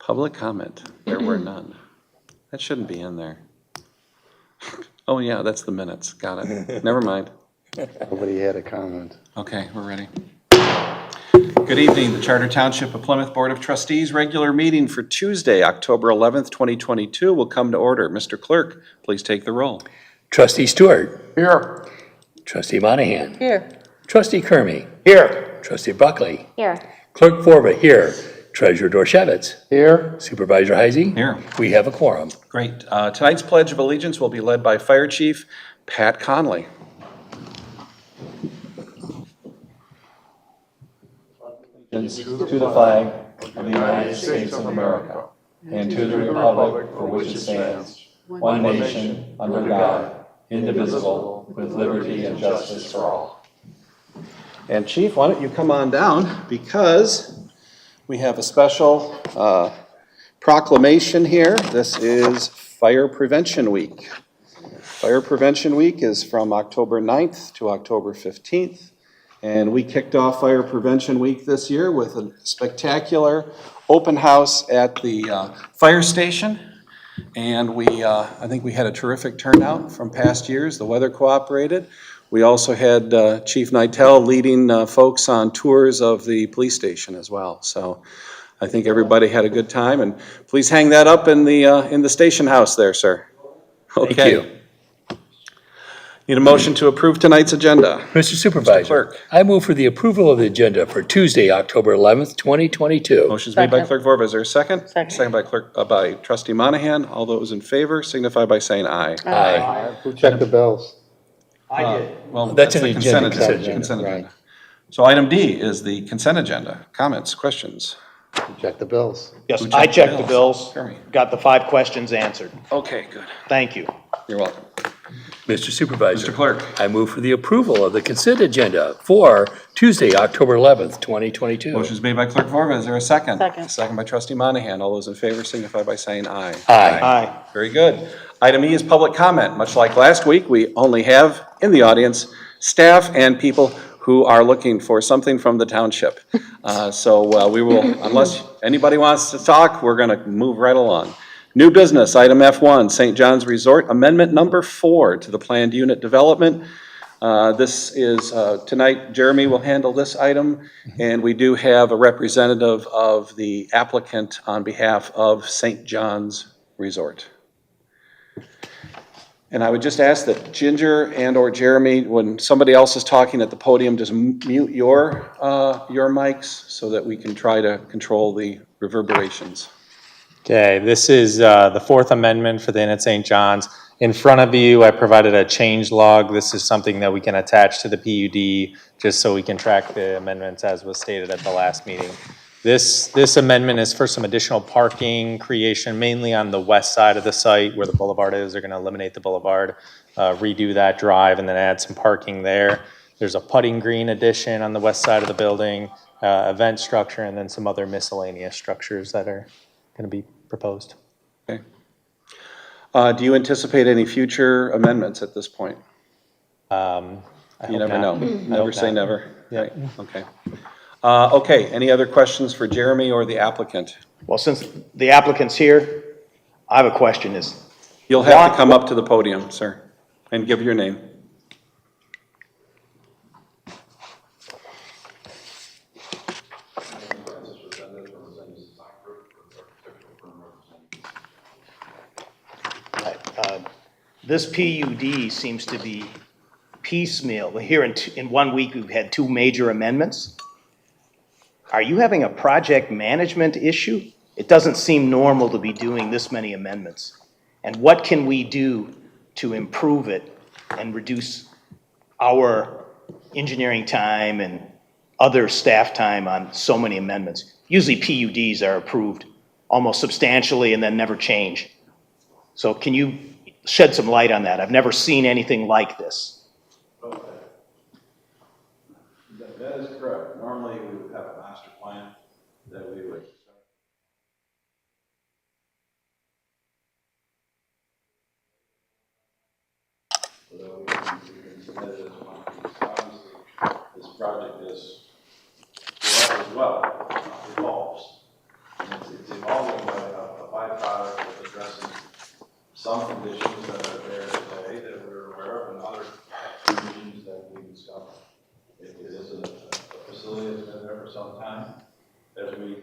Public comment. There were none. That shouldn't be in there. Oh, yeah, that's the minutes. Got it. Never mind. Nobody had a comment. Okay, we're ready. Good evening. The Charter Township of Plymouth Board of Trustees regular meeting for Tuesday, October 11th, 2022 will come to order. Mr. Clerk, please take the roll. Trustee Stewart. Here. Trustee Monahan. Here. Trustee Kermy. Here. Trustee Buckley. Here. Clerk Forba here. Treasurer Dorshevitz. Here. Supervisor Heisey. Here. We have a quorum. Great. Tonight's Pledge of Allegiance will be led by Fire Chief Pat Conley. To the flag of the United States of America and to the republic for which it stands, one nation, under God, indivisible, with liberty and justice for all. And Chief, why don't you come on down, because we have a special proclamation here. This is Fire Prevention Week. Fire Prevention Week is from October 9th to October 15th. And we kicked off Fire Prevention Week this year with a spectacular open house at the fire station. And I think we had a terrific turnout from past years. The weather cooperated. We also had Chief Nitel leading folks on tours of the police station as well. So I think everybody had a good time. And please hang that up in the station house there, sir. Okay. Thank you. Need a motion to approve tonight's agenda. Mr. Supervisor. Mr. Clerk. I move for the approval of the agenda for Tuesday, October 11th, 2022. Motion's made by Second. Clerk Vorba. Is there a second? Second. Second by Trustee Monahan. All those in favor signify by saying aye. Aye. Who checked the bells? I did. Well, That's an the agenda, consent agenda. consent Consent agenda, agenda. So item D is the consent agenda. Comments, questions? Who checked the bells? Yes, Who I checked the bills, Kermy. got the 5 questions answered. Okay, good. Thank you. You're welcome. Mr. Supervisor. Mr. Clerk. I move for the approval of the consent agenda for Tuesday, October 11th, 2022. Motion's made by Clerk Vorba. Is there a second? Second. Second by Trustee Monahan. All those in favor signify by saying aye. Aye. Aye. Very good. Item E is public comment. Much like last week, we only have in the audience staff and people who are looking for something from the township. So we will, unless anybody wants to talk, we're going to move right along. New business, item F1, St. John's Resort, amendment number 4 to the planned unit development. This is, tonight, Jeremy will handle this item, and we do have a representative of the applicant on behalf of St. John's Resort. And I would just ask that Ginger and or Jeremy, when somebody else is talking at the podium, just mute your mics so that we can try to control the reverberations. Okay, this is the 4th amendment for the Inn at St. John's. In front of you, I provided a change log. This is something that we can attach to the PUD just so we can track the amendments as was stated at the last meeting. This amendment is for some additional parking creation, mainly on the west side of the site where the boulevard is. They're going to eliminate the boulevard, redo that drive, and then add some parking there. There's a putting green addition on the west side of the building, event structure, and then some other miscellaneous structures that are going to be proposed. Okay. Do you anticipate any future amendments at this point? I You hope never not. know. Never say not. never. Yeah. Right. Okay. Okay, any other questions for Jeremy or the applicant? Well, since the applicant's here, I have a question. You'll have to come up to the podium, sir, and give your name. This PUD seems to be piecemeal. Here in 1 week, we've had 2 major amendments. Are you having a project management issue? It doesn't seem normal to be doing this many amendments. And what can we do to improve it and reduce our engineering time and other staff time on so many amendments? Usually PUDs are approved almost substantially and then never change. So can you shed some light on that? I've never seen anything like this. That is correct. Normally, we would have a master plan that we would. So that we can submit it as one piece. Obviously, this project is as well, it evolves. And it's evolving byproduct of addressing some conditions that are there today that we're aware of and other conditions that we discovered. It is a facility that's been there for some time. As we,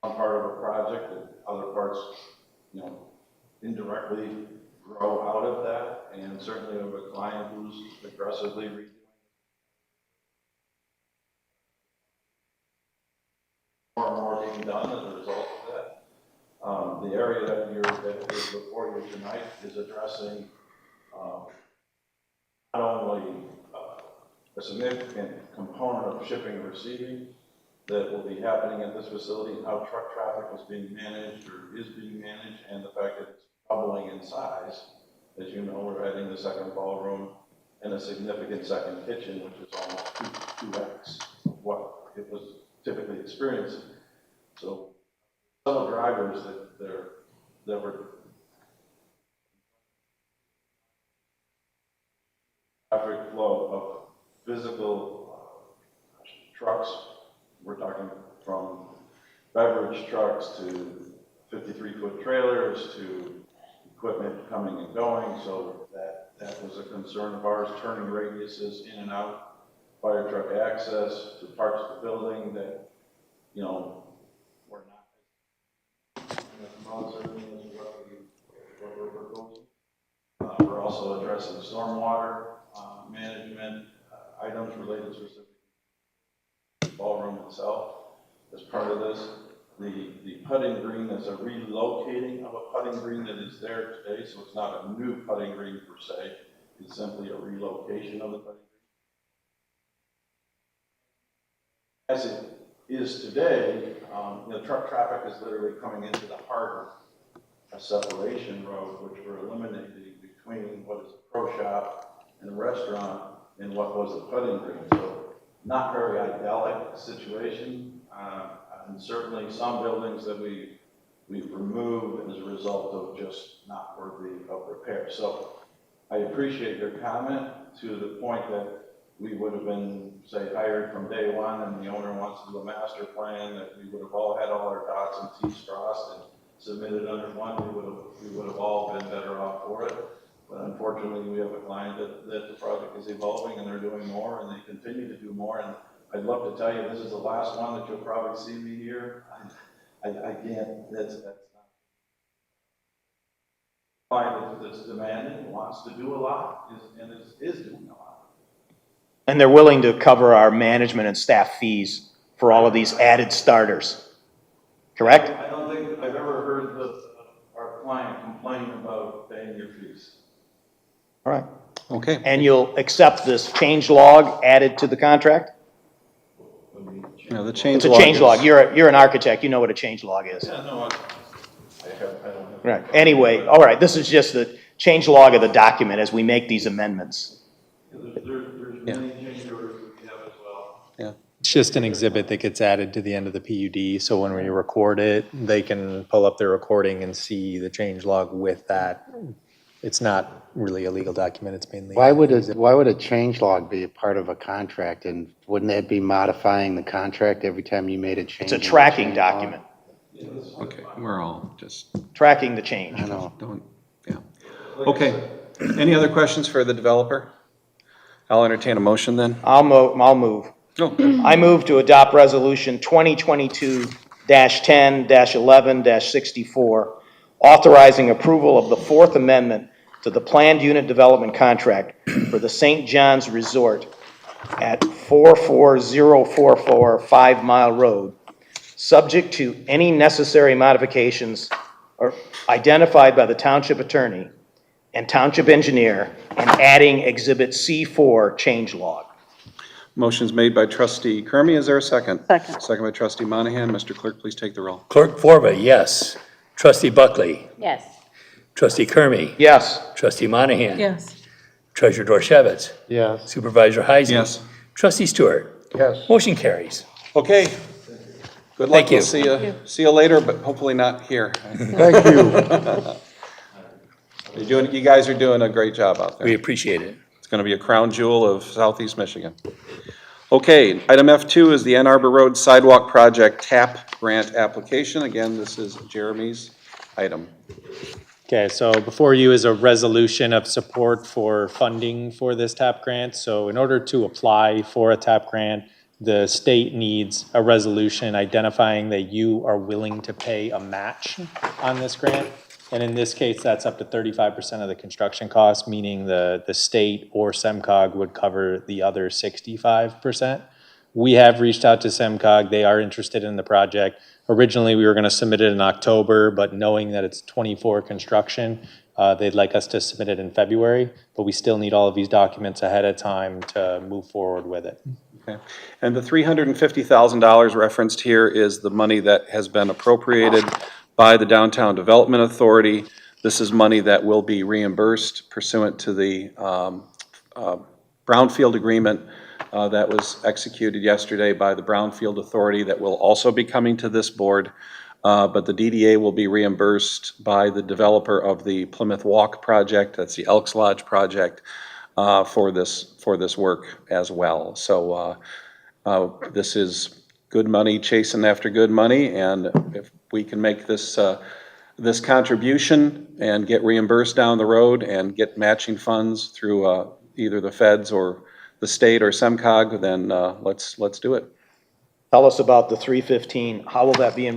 one part of a project, and other parts, you know, indirectly grow out of that, and certainly we have a client who's aggressively redoing more and more being done as a result of that. The area that is before you tonight is addressing not only a significant component of shipping and receiving that will be happening at this facility, and how truck traffic is being managed or is being managed, and the fact that it's doubling in size. As you know, we're adding the second ballroom and a significant second kitchen, which is almost 2x what it was typically experiencing. So some of the drivers that were traffic flow of physical trucks, we're talking from beverage trucks to 53-foot trailers to equipment coming and going, so that was a concern of ours, turning radiuses in and out, fire truck access to parts of the building that, you know, were not certainly as what we're proposing. We're also addressing stormwater management items related specifically to the ballroom itself as part of this. The putting green is a relocating of a putting green that is there today, so it's not a new putting green per se. It's simply a relocation of the putting green. As it is today, the truck traffic is literally coming into the heart of a separation road, which we're eliminating between what is a pro shop and a restaurant and what was the putting green. So not very idyllic situation. And certainly some buildings that we've removed as a result of just not worthy of repair. So I appreciate your comment to the point that we would have been, say, hired from day one and the owner wants to do a master plan, that we would have all had all our dots and T's crossed and submitted under one, we would have all been better off for it. But unfortunately, we have a client that the project is evolving and they're doing more and they continue to do more. And I'd love to tell you this is the last one that you'll probably see me here. I can't, that's not. Client that's demanding, wants to do a lot, is doing a lot. And they're willing to cover our management and staff fees for all of these added starters, correct? I don't think I've ever heard our client complain about paying your fees. All right. Okay. And you'll accept this change log added to the contract? You know, the change It's a log change is- log. You're an architect. You know what a change log is. Yeah, no, I don't have. Right. Anyway, all right. This is just the change log of the document as we make these amendments. There's many change orders that we have as well. Yeah. It's just an exhibit that gets added to the end of the PUD, so when we record it, they can pull up their recording and see the change log with that. It's not really a legal document, it's mainly. Why would a change log be a part of a contract, and wouldn't that be modifying the contract every time you made a change? It's a in the tracking change log? document, Okay, we're all just, tracking the change. I know. don't, yeah. Okay, any other questions for the developer? I'll entertain a motion then. I'll move. Oh, I move to adopt resolution 2022-10-11-64, authorizing approval of the Fourth Amendment to the planned unit development contract for the St. John's Resort at 44044 5 Mile Road, subject to any necessary modifications or identified by the township attorney and township engineer, and adding Exhibit C4 change log. motion's made by trustee Kermy. Is there a second? Second. Second by trustee Monahan. Mr. Clerk, please take the roll. Clerk Forba, yes. Trustee Buckley, Yes. trustee Kermy, Yes. trustee Monahan. Yes. Treasurer Dorchevitz, Yes. Supervisor Heisey. Yes. Trustee Stewart. Yes. Motion carries. Okay. Good luck. Thank you. We'll see you later, but hopefully not here. Thank you. You guys are doing a great job out We there. appreciate it. It's going to be a crown jewel of Southeast Michigan. Okay, item F2 is the Arbor Road Sidewalk Project TAP grant application. Again, this is Jeremy's item. Okay, so before you is a resolution of support for funding for this TAP grant. So in order to apply for a TAP grant, the state needs a resolution identifying that you are willing to pay a match on this grant. And in this case, that's up to 35% of the construction cost, meaning the state or SEMCOG would cover the other 65%. We have reached out to SEMCOG. They are interested in the project. Originally, we were going to submit it in October, but knowing that it's 24 construction, they'd like us to submit it in February, but we still need all of these documents ahead of time to move forward with it. Okay. And the $350,000 referenced here is the money that has been appropriated by the Downtown Development Authority. This is money that will be reimbursed pursuant to the Brownfield agreement that was executed yesterday by the Brownfield Authority that will also be coming to this board. But the DDA will be reimbursed by the developer of the Plymouth Walk project, that's the Elks Lodge project, for this work as well. So this is good money chasing after good money, and if we can make this this contribution and get reimbursed down the road and get matching funds through either the feds or the state or SEMCOG, then let's do it. Tell us about the 315. How will that be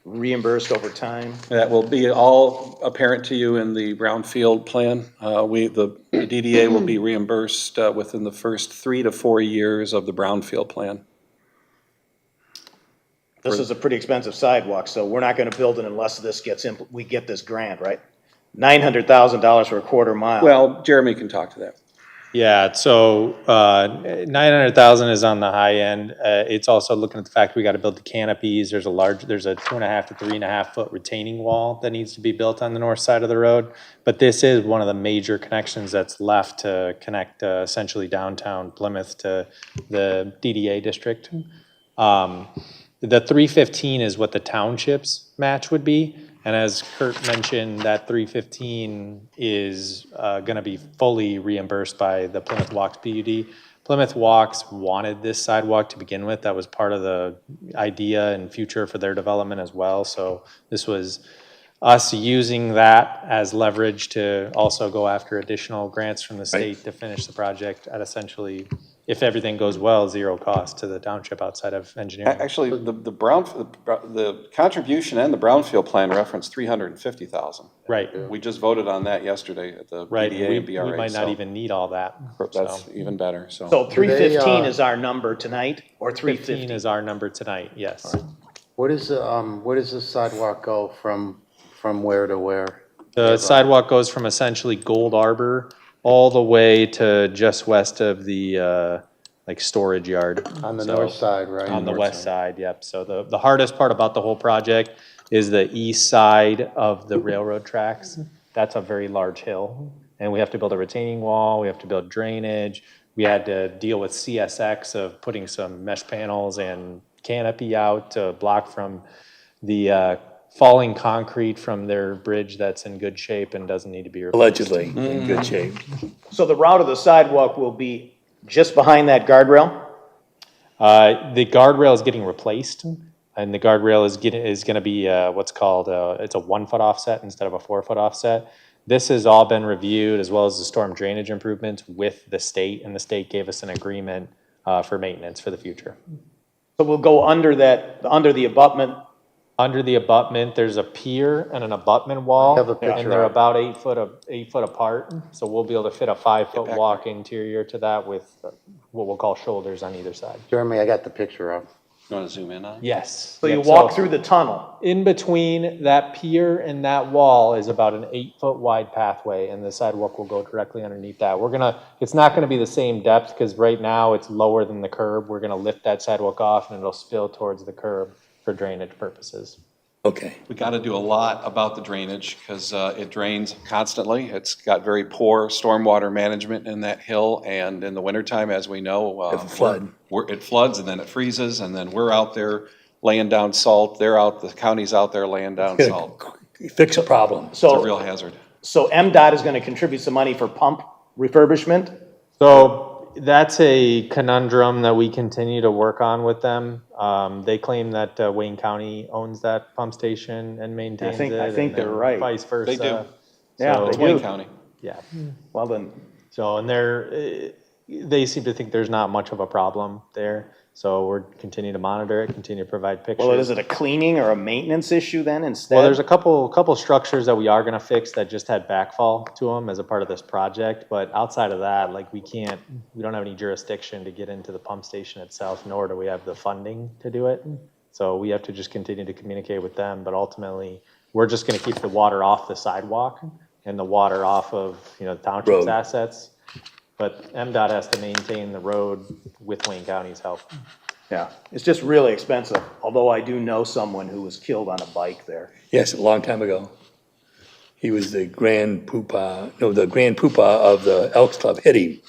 reimbursed over time? That will be all apparent to you in the Brownfield plan. The DDA will be reimbursed within the first 3 to 4 years of the Brownfield plan. This is a pretty expensive sidewalk, so we're not going to build it unless we get this grant, right? $900,000 for a quarter mile. Well, Jeremy can talk to that. Yeah, so 900,000 is on the high end. It's also looking at the fact we got to build the canopies. There's a 2.5 to 3.5 foot retaining wall that needs to be built on the north side of the road. But this is one of the major connections that's left to connect essentially downtown Plymouth to the DDA district. The 315 is what the township's match would be. And as Kurt mentioned, that 315 is going to be fully reimbursed by the Plymouth Walks PUD. Plymouth Walks wanted this sidewalk to begin with. That was part of the idea and future for their development as well. So this was us using that as leverage to also go after additional grants from the state to finish the project at essentially, if everything goes well, zero cost to the township outside of engineering. Actually, the contribution and the Brownfield plan reference $350,000. Right. We just voted on that yesterday at the Right, BDA and we BRA. might not even need all that. That's So even better, so. So 315 is our number tonight, or 15 350? is our number tonight, yes. Where does the sidewalk go from where to where? The sidewalk goes from essentially Gold Arbor all the way to just west of the like storage yard. On the So, north side, right? On the west side, yep. So the hardest part about the whole project is the east side of the railroad tracks. That's a very large hill. And we have to build a retaining wall, we have to build drainage. We had to deal with CSX of putting some mesh panels and canopy out to block from the falling concrete from their bridge that's in good shape and doesn't need to be replaced. Allegedly, in good shape. So the route of the sidewalk will be just behind that guardrail? The guardrail is getting replaced, and the guardrail is going to be what's called it's a 1 foot offset instead of a 4 foot offset. This has all been reviewed, as well as the storm drainage improvements with the state, and the state gave us an agreement for maintenance for the future. So we'll go under the abutment. Under the abutment, there's a pier and an abutment wall, I have a picture and they're of it. about 8 foot apart. So we'll be able to fit a 5 foot walk interior to that with what we'll call shoulders on either side. Jeremy, I got the picture up. You want to zoom in on it? Yes. So you Yep, walk through the tunnel. In between that pier and that wall is about an 8 foot wide pathway, and the sidewalk will go directly underneath that. It's not gonna be the same depth, because right now it's lower than the curb. We're gonna lift that sidewalk off and it'll spill towards the curb for drainage purposes. Okay. We got to do a lot about the drainage because it drains constantly. It's got very poor stormwater management in that hill, and in the wintertime, as we know, If it flood. it floods and then it freezes, and then we're out there laying down salt. The county's out there laying down salt. Fix a problem. It's a real hazard. So MDOT is going to contribute some money for pump refurbishment? So that's a conundrum that we continue to work on with them. They claim that Wayne County owns that pump station and maintains it. I think and they're then right. Vice versa. They do. Yeah, So- they It's Wayne do. County. Yeah. Well, then, So, and they seem to think there's not much of a problem there. So we're continuing to monitor it, continue to provide pictures. well, is it a cleaning or a maintenance issue then instead? Well, there's a couple structures that we are gonna fix that just had backfall to them as a part of this project, but outside of that, like, we don't have any jurisdiction to get into the pump station itself, nor do we have the funding to do it. So we have to just continue to communicate with them, but ultimately, we're just gonna keep the water off the sidewalk and the water off of, the township's Road. assets. But MDOT has to maintain the road with Wayne County's help. Yeah, it's just really expensive, although I do know someone who was killed on a bike there. Yes, a long time ago. He was the grand poobah of the Elks Club, hit him.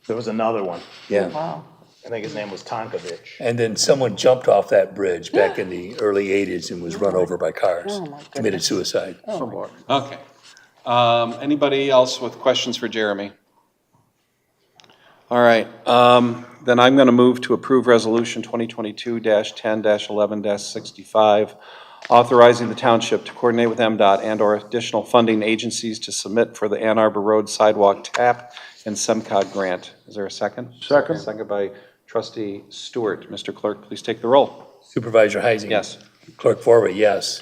There was another one. Yeah. I think his name was Tonkovich. And then someone jumped off that bridge back in the early 80s and was run over by cars. Committed suicide. Okay. Anybody else with questions for Jeremy? All right, then I'm going to move to approve Resolution 2022-10-11-65, authorizing the township to coordinate with MDOT and/or additional funding agencies to submit for the Ann Arbor Road Sidewalk TAP and SEMCOG grant. Is there a second? Second. Second by trustee Stewart. Mr. Clerk, please take the roll. Supervisor Heising. Yes. Clerk Forward, yes.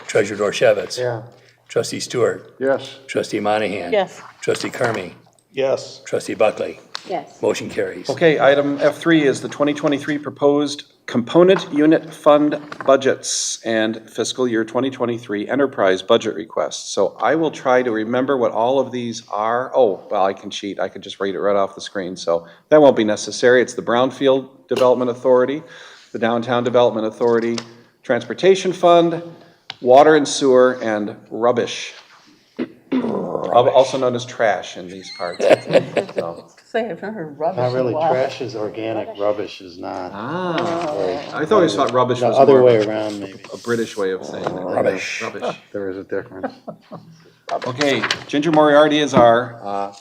Treasurer Dorchevitz. Yeah. Trustee Stewart. Yes. Trustee Monahan. Yes. Trustee Kermy. Yes. Trustee Buckley. Yes. Motion carries. Okay, item F3 is the 2023 proposed component unit fund budgets and fiscal year 2023 enterprise budget requests. So I will try to remember what all of these are. Oh, well, I can cheat. I could just read it right off the screen, so that won't be necessary. It's the Brownfield Development Authority, the Downtown Development Authority, Transportation Fund, Water and Sewer, and Rubbish. Also known as trash in these parts. So. Say, I've not heard rubbish Not in really, a while. trash is organic, rubbish is not. I always thought rubbish The was other more way of around, maybe. a British way of saying it. Rubbish. Rubbish. There is a difference. Okay, Ginger Moriarty is our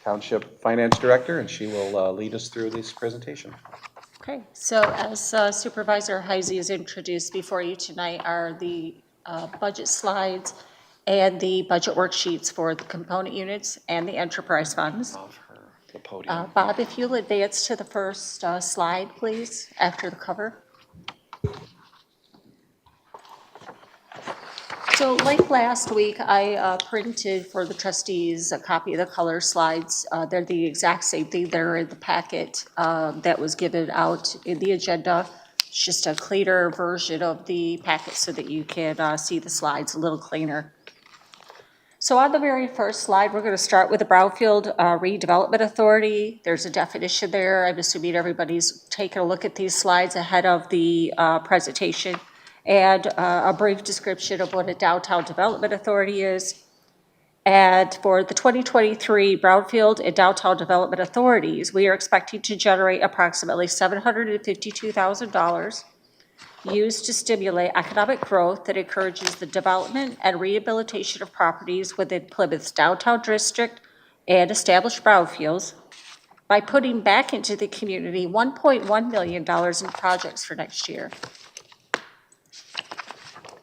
Township Finance Director, and she will lead us through this presentation. Okay, so as Supervisor Heisey has introduced before you tonight are the budget slides and the budget worksheets for the component units and the enterprise funds. The podium. Bob, if you'll advance to the first slide, please, after the cover. So like last week, I printed for the trustees a copy of the color slides. They're the exact same thing. They're in the packet that was given out in the agenda. It's just a cleaner version of the packet so that you can see the slides a little cleaner. So on the very first slide, we're going to start with the Browfield Redevelopment Authority. There's a definition there. I'm assuming everybody's taken a look at these slides ahead of the presentation. And a brief description of what a Downtown Development Authority is. And for the 2023 Brownfield and Downtown Development Authorities, we are expecting to generate approximately $752,000 used to stimulate economic growth that encourages the development and rehabilitation of properties within Plymouth's downtown district and established brownfields by putting back into the community $1.1 million in projects for next year.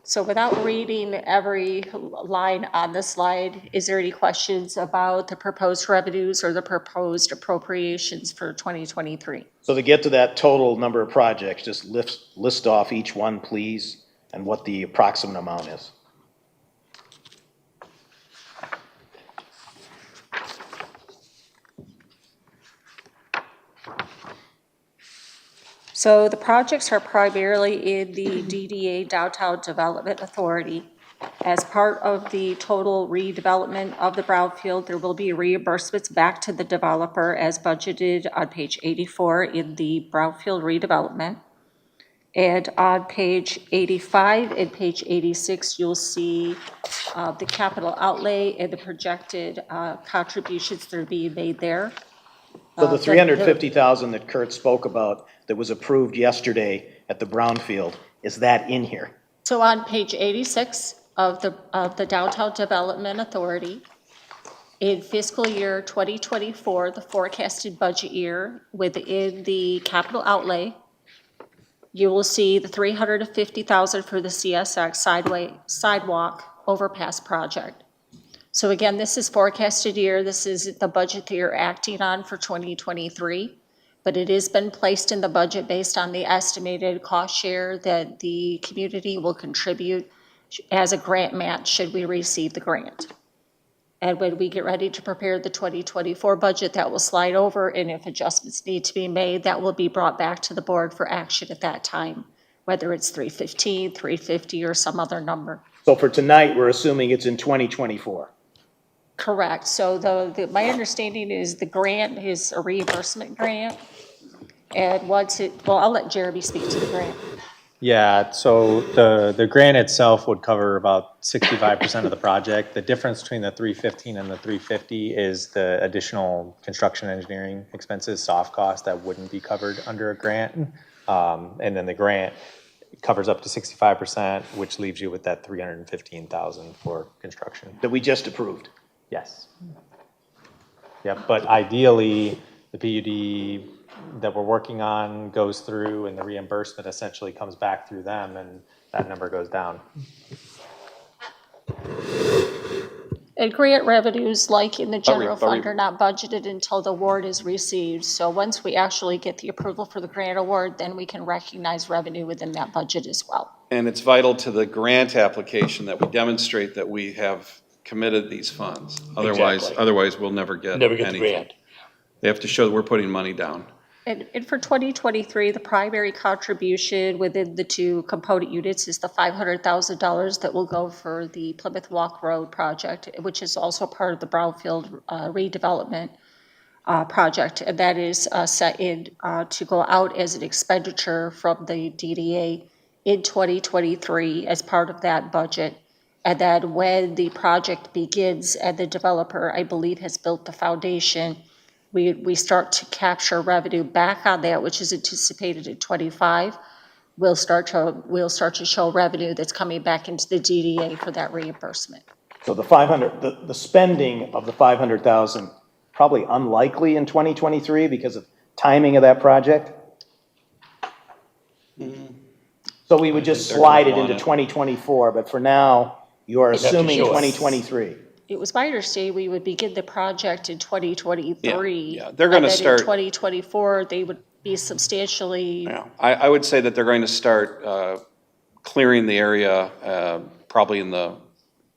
So without reading every line on the slide, is there any questions about the proposed revenues or the proposed appropriations for 2023? So to get to that total number of projects, just list off each one, please, and what the approximate amount is. So the projects are primarily in the DDA Downtown Development Authority. As part of the total redevelopment of the brownfield, there will be reimbursements back to the developer as budgeted on page 84 in the brownfield redevelopment. And on page 85 and page 86, you'll see the capital outlay and the projected contributions that are being made there. So the 350,000 that Kurt spoke about that was approved yesterday at the Brownfield, is that in here? So on page 86 of the Downtown Development Authority, In fiscal year 2024, the forecasted budget year, within the capital outlay, you will see the $350,000 for the CSX sidewalk overpass project. So again, this is forecasted year. This is the budget that you're acting on for 2023, but it has been placed in the budget based on the estimated cost share that the community will contribute as a grant match should we receive the grant. And when we get ready to prepare the 2024 budget, that will slide over, and if adjustments need to be made, that will be brought back to the board for action at that time, whether it's 315, 350, or some other number. So for tonight, we're assuming it's in 2024. Correct. So my understanding is the grant is a reimbursement grant. And once I'll let Jeremy speak to the grant. Yeah, so the grant itself would cover about 65% of the project. The difference between the 315 and the 350 is the additional construction engineering expenses, soft costs that wouldn't be covered under a grant. And then the grant covers up to 65%, which leaves you with that 315,000 for construction. That we just approved. Yes. Yeah, but ideally, the PUD that we're working on goes through and the reimbursement essentially comes back through them and that number goes down. And grant revenues, like in the general fund, are not budgeted until the award is received. So once we actually get the approval for the grant award, then we can recognize revenue within that budget as well. And it's vital to the grant application that we demonstrate that we have committed these funds. Exactly. Otherwise we'll never get Never get the anything. grant. They have to show that we're putting money down. And for 2023, the primary contribution within the two component units is the $500,000 that will go for the Plymouth Walk Road project, which is also part of the Browfield redevelopment project. And that is set in to go out as an expenditure from the DDA in 2023 as part of that budget. And then when the project begins and the developer, I believe, has built the foundation, we start to capture revenue back on that, which is anticipated in 25. We'll start to show revenue that's coming back into the DDA for that reimbursement. So the spending of the 500,000, probably unlikely in 2023 because of timing of that project? So we would just slide it into 2024, but for now, you are assuming show us. 2023. It was my understanding we would begin the project in 2023. Yeah, they're gonna start- And then in 2024, they would be substantially, Yeah, I would say that they're going to start clearing the area probably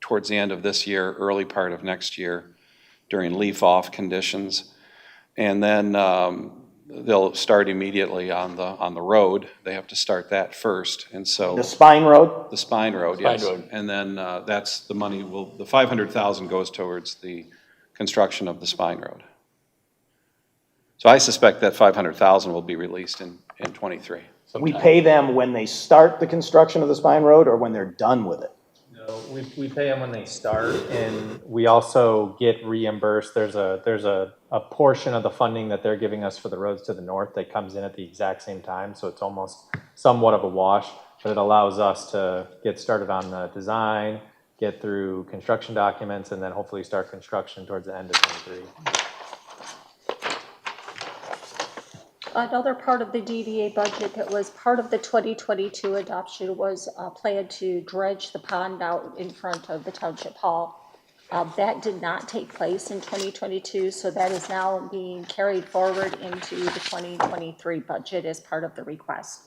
towards the end of this year, early part of next year during leaf-off conditions. And then they'll start immediately on the road. They have to start that first, and so. The Spine Road? The Spine Road, yes. Spine Road. And then that's the money, the 500,000 goes towards the construction of the Spine Road. So I suspect that 500,000 will be released in '23. We pay them when they start the construction of the Spine Road or when they're done with it? No, we pay them when they start, and we also get reimbursed. There's a portion of the funding that they're giving us for the roads to the north that comes in at the exact same time, so it's almost somewhat of a wash, but it allows us to get started on the design, get through construction documents, and then hopefully start construction towards the end of '23. another part of the DDA budget that was part of the 2022 adoption was a plan to dredge the pond out in front of the Township Hall. That did not take place in 2022, so that is now being carried forward into the 2023 budget as part of the request.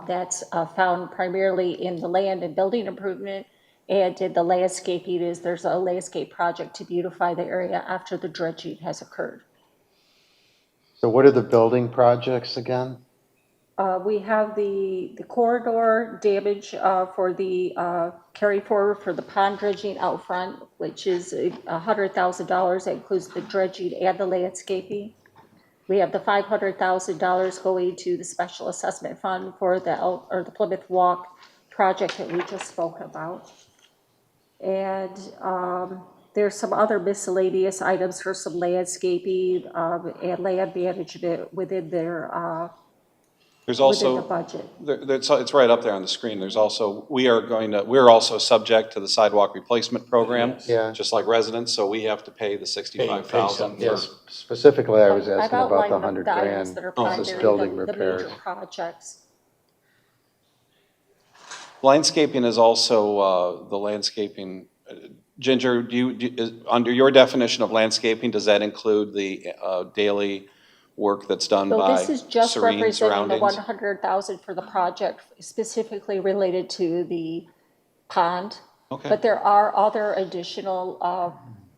That's found primarily in the land and building improvement, and in the landscaping is there's a landscape project to beautify the area after the dredging has occurred. So what are the building projects again? We have the corridor damage for the carry forward for the pond dredging out front, which is $100,000. That includes the dredging and the landscaping. We have the $500,000 going to the special assessment fund for the Plymouth Walk project that we just spoke about. And there's some other miscellaneous items for some landscaping and land management within their There's within the also, budget. it's right up there on the screen. There's also, we're also subject to the sidewalk replacement program. Yeah. Just like residents, so we have to pay the 65,000 something, for. Yes, specifically, I was I've asking about the outlined 100 the items grand, that are this primary, building the repairs. major projects. Landscaping is also, the landscaping, Ginger, under your definition of landscaping, does that include the daily work that's done So by this is just serene representing the surroundings? 100,000 for the project specifically related to the pond. Okay. But there are other additional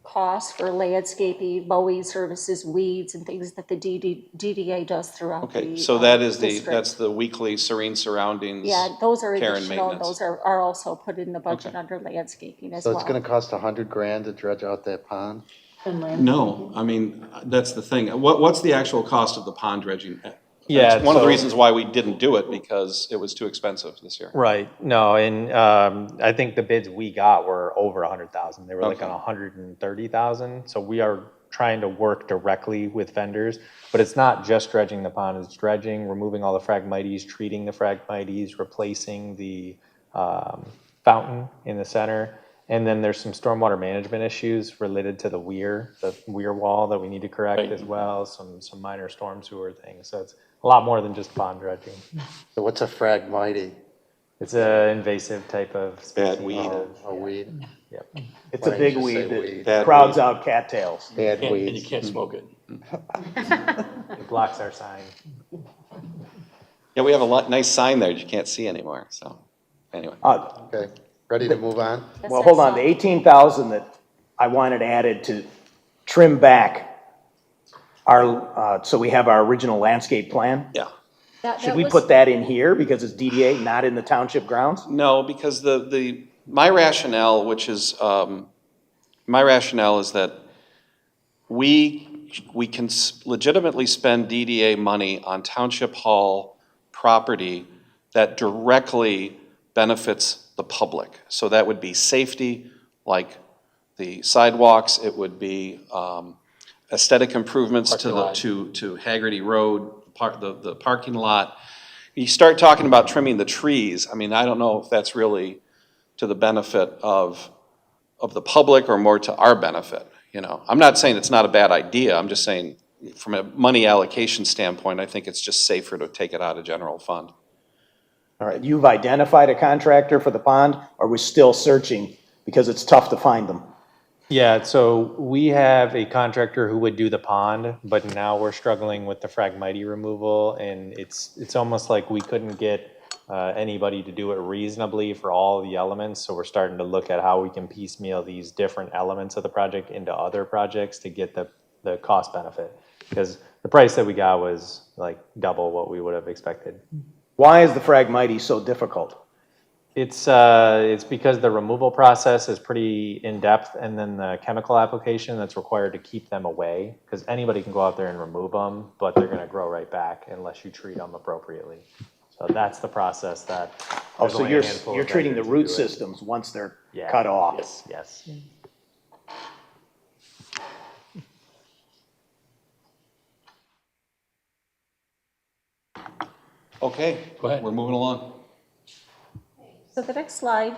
costs for landscaping, mowing services, weeds, and things that the DDA does throughout the Okay, so that is district. that's the weekly serene surroundings. Yeah, those are care and additional, and maintenance. those are also put in the budget Okay. under landscaping as So well. it's gonna cost 100 grand to dredge out that pond? No, I mean, that's the thing. What's the actual cost of the pond dredging? Yeah, That's one of the so- reasons why we didn't do it, because it was too expensive this year. Right, no, and I think the bids we got were over 100,000. They were like Okay. on 130,000. So we are trying to work directly with vendors, but it's not just dredging the pond, it's dredging, removing all the phragmites, treating the phragmites, replacing the fountain in the center. And then there's some stormwater management issues related to the weir wall that we need to correct Right. as well, some minor storm sewer things. So it's a lot more than just pond dredging. So what's a phragmite? It's an invasive type of species. Bad weed. A weed? Yep. It's a Why big don't you weed say that weed? Bad crowds weed. out cattails. Bad And you weeds. can't smoke it. It blocks our sign. Yeah, we have a nice sign there that you can't see anymore, so, anyway. Okay, ready to move on? That's Well, our hold on, the sign. 18,000 that I wanted added to trim back our, so we have our original landscape plan. Yeah. Should we put that in here because it's DDA, not in the township grounds? No, because my rationale, which is, my rationale is that we can legitimately spend DDA money on township hall property that directly benefits the public. So that would be safety, like the sidewalks, it would be aesthetic improvements to to Haggerty Road, the parking lot. You start talking about trimming the trees, I mean, I don't know if that's really to the benefit of the public or more to our benefit, you know? I'm not saying it's not a bad idea, I'm just saying from a money allocation standpoint, I think it's just safer to take it out of general fund. All right, you've identified a contractor for the pond, or we're still searching because it's tough to find them? Yeah, so we have a contractor who would do the pond, but now we're struggling with the phragmite removal, and it's almost like we couldn't get anybody to do it reasonably for all the elements, so we're starting to look at how we can piecemeal these different elements of the project into other projects to get the cost benefit. Because the price that we got was like double what we would have expected. Why is the phragmite so difficult? It's because the removal process is pretty in-depth, and then the chemical application that's required to keep them away, because anybody can go out there and remove them, but they're gonna grow right back unless you treat them appropriately. So that's the process that. Oh, there's so only a handful you're of treating the vendors who root do it. systems once they're Yeah. cut off? Yes. Okay, Go ahead. we're moving along. So the next slide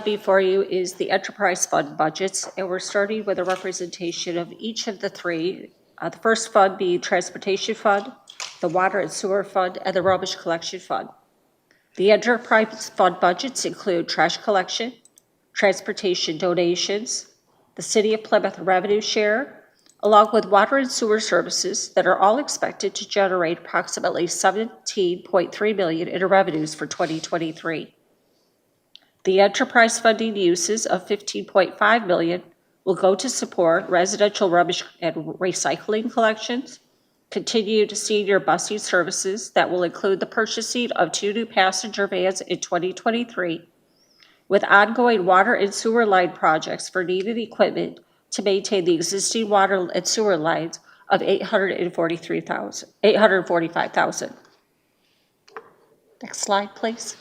before you is the enterprise fund budgets, and we're starting with a representation of each of the three. The first fund being transportation fund, the water and sewer fund, and the rubbish collection fund. The enterprise fund budgets include trash collection, transportation donations, the City of Plymouth revenue share, along with water and sewer services that are all expected to generate approximately $17.3 million in revenues for 2023. The enterprise funding uses of $15.5 million will go to support residential rubbish and recycling collections, continued senior busing services that will include the purchasing of 2 new passenger vans in 2023, with ongoing water and sewer line projects for needed equipment to maintain the existing water and sewer lines of $845,000. Next slide, please.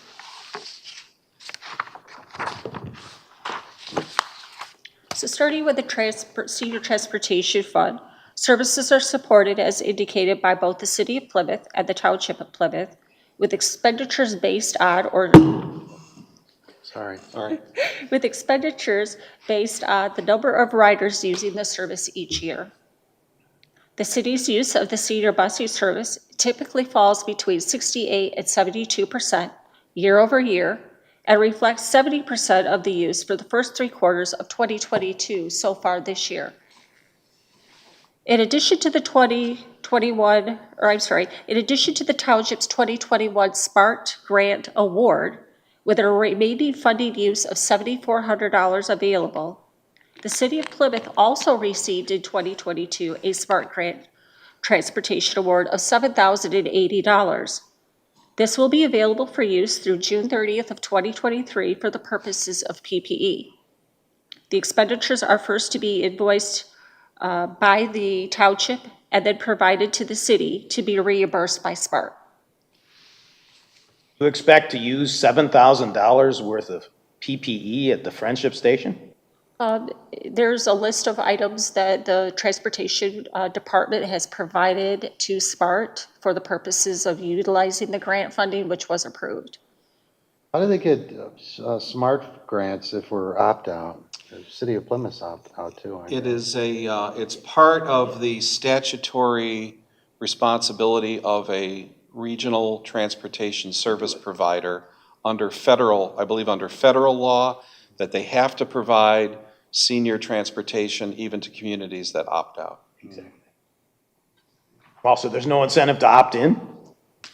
So starting with the senior transportation fund, Services are supported as indicated by both the City of Plymouth and the Township of Plymouth, with expenditures based on Sorry. with expenditures based on the number of riders using the service each year. The city's use of the senior busing service typically falls between 68 and 72% year over year and reflects 70% of the use for the first 3 quarters of 2022 so far this year. In addition to the township's 2021 SMART Grant Award, with a remaining funding use of $7,400 available, the City of Plymouth also received in 2022 a SMART Grant Transportation Award of $7,080. This will be available for use through June 30th of 2023 for the purposes of PPE. The expenditures are first to be invoiced by the township and then provided to the city to be reimbursed by SMART. You expect to use $7,000 worth of PPE at the Friendship Station? There's a list of items that the Transportation Department has provided to SMART for the purposes of utilizing the grant funding, which was approved. How do they get SMART grants if we're opt-out? The City of Plymouth's opt-out too, aren't It they? is it's part of the statutory responsibility of a regional transportation service provider under federal law, that they have to provide senior transportation even to communities that opt out. Also, there's no incentive to opt in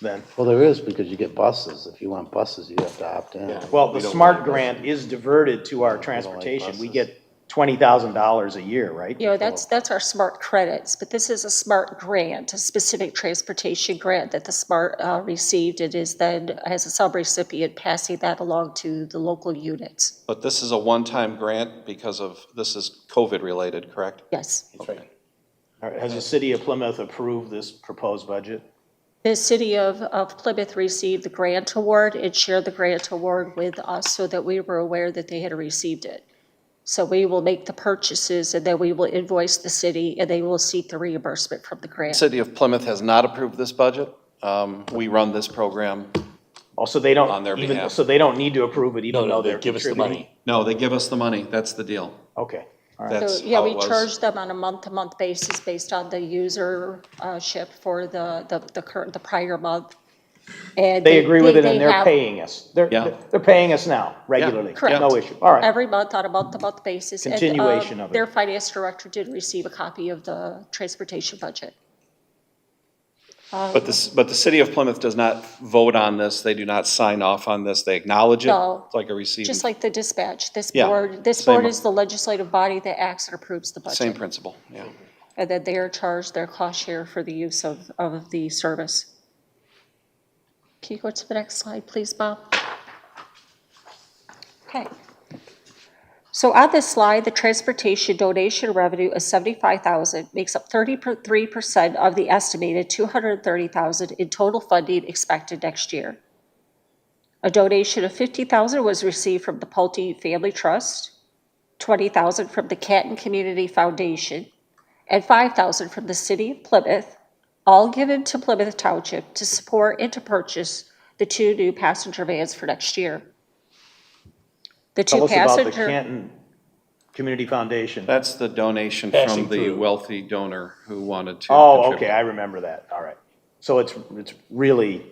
then? Well, there is, because you get buses. If you want buses, you have to opt in. Well, the SMART grant is diverted to our transportation. We get $20,000 a year, right? You know, that's our SMART credits, but this is a SMART grant, a specific transportation grant that the SMART received. It is then, as a sub-recipient, passing that along to the local units. But this is a one-time grant because this is COVID-related, correct? Yes. That's right. All right, has the City of Plymouth approved this proposed budget? The City of Plymouth received the grant award. It shared the grant award with us so that we were aware that they had received it. So we will make the purchases and then we will invoice the city and they will seek the reimbursement from the grant. City of Plymouth has not approved this budget. We run this program. Also, they don't, On their behalf. so they don't need to approve it even though No, they're they give us the contributing? money. No, they give us the money. That's the deal. Okay, all right. That's So, yeah, how we it was. charge them on a month-to-month basis based on the usership for the prior month. And They agree with it and they they're have- paying us. They're paying us now regularly. Correct. No issue. All right. Every month on a month-to-month basis. And, Continuation of it. Their finance director did receive a copy of the transportation budget. But the City of Plymouth does not vote on this. They do not sign off on this. They acknowledge it. No. It's like a receiving. Just like the dispatch, this Yeah, board same. is the legislative body that acts and approves the budget. Same principle, yeah. And then they are charged their cost share for the use of the service. Can you go to the next slide, please, Bob? Okay. So on this slide, the transportation donation revenue of $75,000 makes up 33% of the estimated $230,000 in total funding expected next year. A donation of $50,000 was received from the Pulte Family Trust, $20,000 from the Canton Community Foundation, and $5,000 from the City of Plymouth, all given to Plymouth Township to support and to purchase the 2 new passenger vans for next year. The Tell two us about the passenger. Canton Community Foundation. That's the donation Passing from the through. wealthy donor who wanted to Oh, contribute. okay, I remember that. All right. So it's really,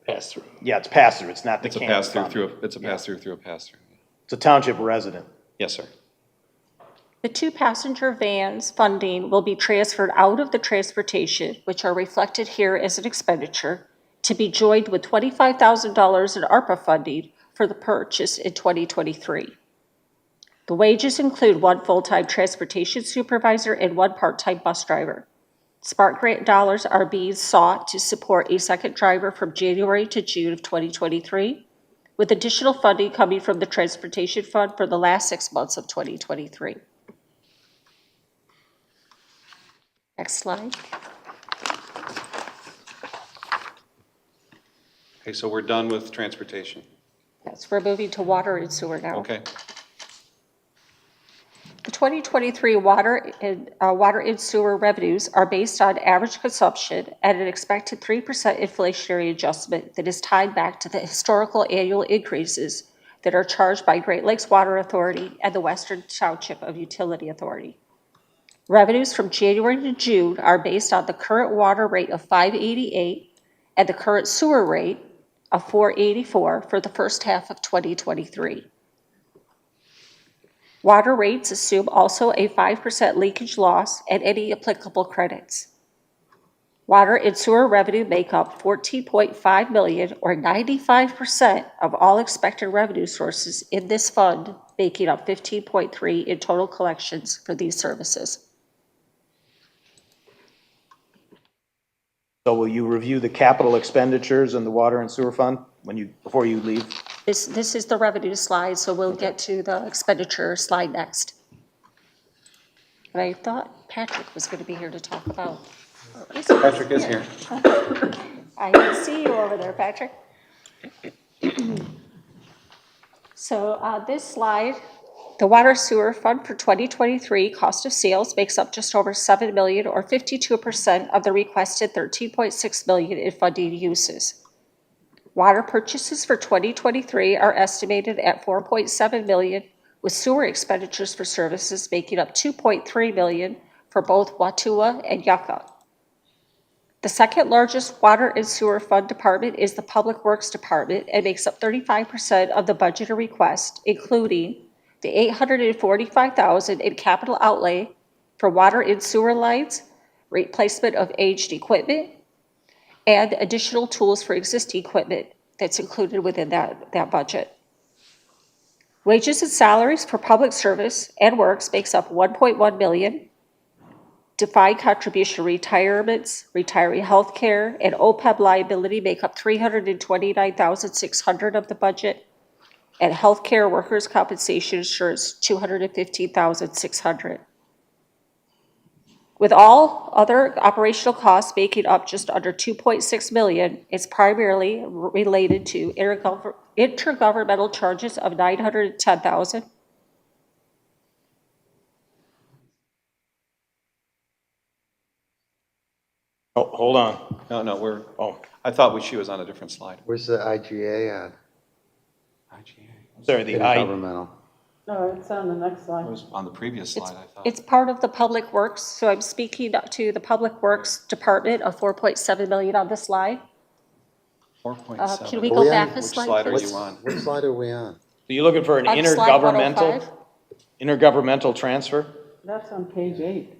Pass through. yeah, it's pass-through. It's not the It's a Canton pass-through Fund. it's a pass-through through a pass-through. It's a township resident. Yes, sir. The 2 passenger vans funding will be transferred out of the transportation, which are reflected here as an expenditure, to be joined with $25,000 in ARPA funding for the purchase in 2023. The wages include 1 full-time transportation supervisor and 1 part-time bus driver. SMART grant dollars are being sought to support a second driver from January to June of 2023, with additional funding coming from the Transportation Fund for the last 6 months of 2023. Next slide. Okay, so we're done with transportation. Yes, we're moving to water and sewer now. Okay. The 2023 water and sewer revenues are based on average consumption at an expected 3% inflationary adjustment that is tied back to the historical annual increases that are charged by Great Lakes Water Authority and the Western Township of Utility Authority. Revenues from January to June are based on the current water rate of $5.88 and the current sewer rate of $4.84 for the first half of 2023. Water rates assume also a 5% leakage loss and any applicable credits. Water and sewer revenue make up $14.5 million, or 95% of all expected revenue sources in this fund, making up $15.3 in total collections for these services. So will you review the capital expenditures in the water and sewer fund before you leave? This is the revenue slide, so we'll get to the expenditure slide next. But I thought Patrick was going to be here to talk about. Patrick is here. I can see you over there, Patrick. So this slide, the water sewer fund for 2023 cost of sales makes up just over $7 million, or 52% of the requested $13.6 million in funding uses. Water purchases for 2023 are estimated at $4.7 million, with sewer expenditures for services making up $2.3 million for both Watua and Yucca. The second largest water and sewer fund department is the Public Works Department and makes up 35% of the budgeted request, including the $845,000 in capital outlay for water and sewer lines, replacement of aged equipment, and additional tools for existing equipment that's included within that budget. Wages and salaries for public service and works makes up $1.1 million. Defined contribution retirements, retiree health care, and OPEB liability make up $329,600 of the budget, and healthcare workers' compensation insurance $215,600. With all other operational costs making up just under $2.6 million, it's primarily related to intergovernmental charges of $910,000. Oh, hold on. No, Oh, I thought she was on a different slide. Where's the IGA at? sorry, the I, Governmental. No, it's on the next slide. It was on the previous slide, I thought. It's part of the Public Works, so I'm speaking to the Public Works Department of $4.7 million on this slide. 4.7. Can we Are go we back on- a Which slide, slide are please? you on? What slide are we on? so you're looking for an On slide 105. intergovernmental transfer? That's on page 8.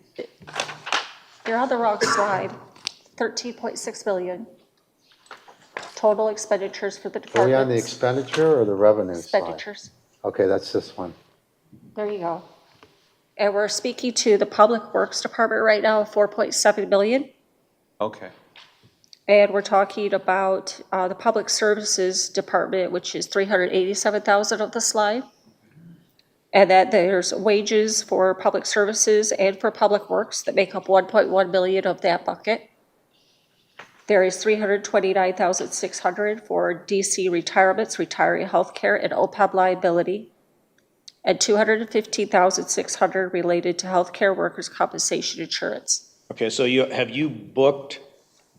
You're on the wrong slide. 13.6 million. Total expenditures for the Are we on the departments. expenditure or the revenue slide? Expenditures. Okay, that's this one. There you go. And we're speaking to the Public Works Department right now, 4.7 million. Okay. And we're talking about the Public Services Department, which is 387,000 of the slide. And that there's wages for public services and for public works that make up 1.1 million of that bucket. There is 329,600 for DC retirements, retiree healthcare, and OPEB liability, and 215,600 related to healthcare workers' compensation insurance. Okay, so have you booked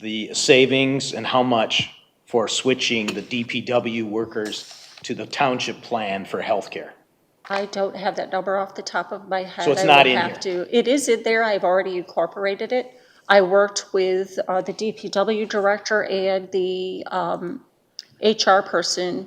the savings and how much for switching the DPW workers to the township plan for healthcare? I don't have that number off the top of my head. So it's I not would in have to. It is in there. I've already incorporated it. I worked with the DPW director and the HR person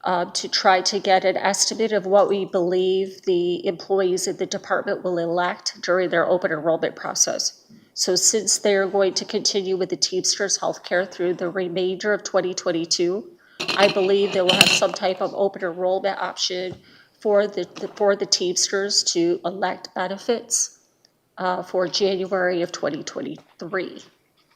to try to get an estimate of what we believe the employees in the department will elect during their open enrollment process. So since they're going to continue with the Teamsters healthcare through the remainder of 2022, I believe they will have some type of open enrollment option for the Teamsters to elect benefits for January of 2023.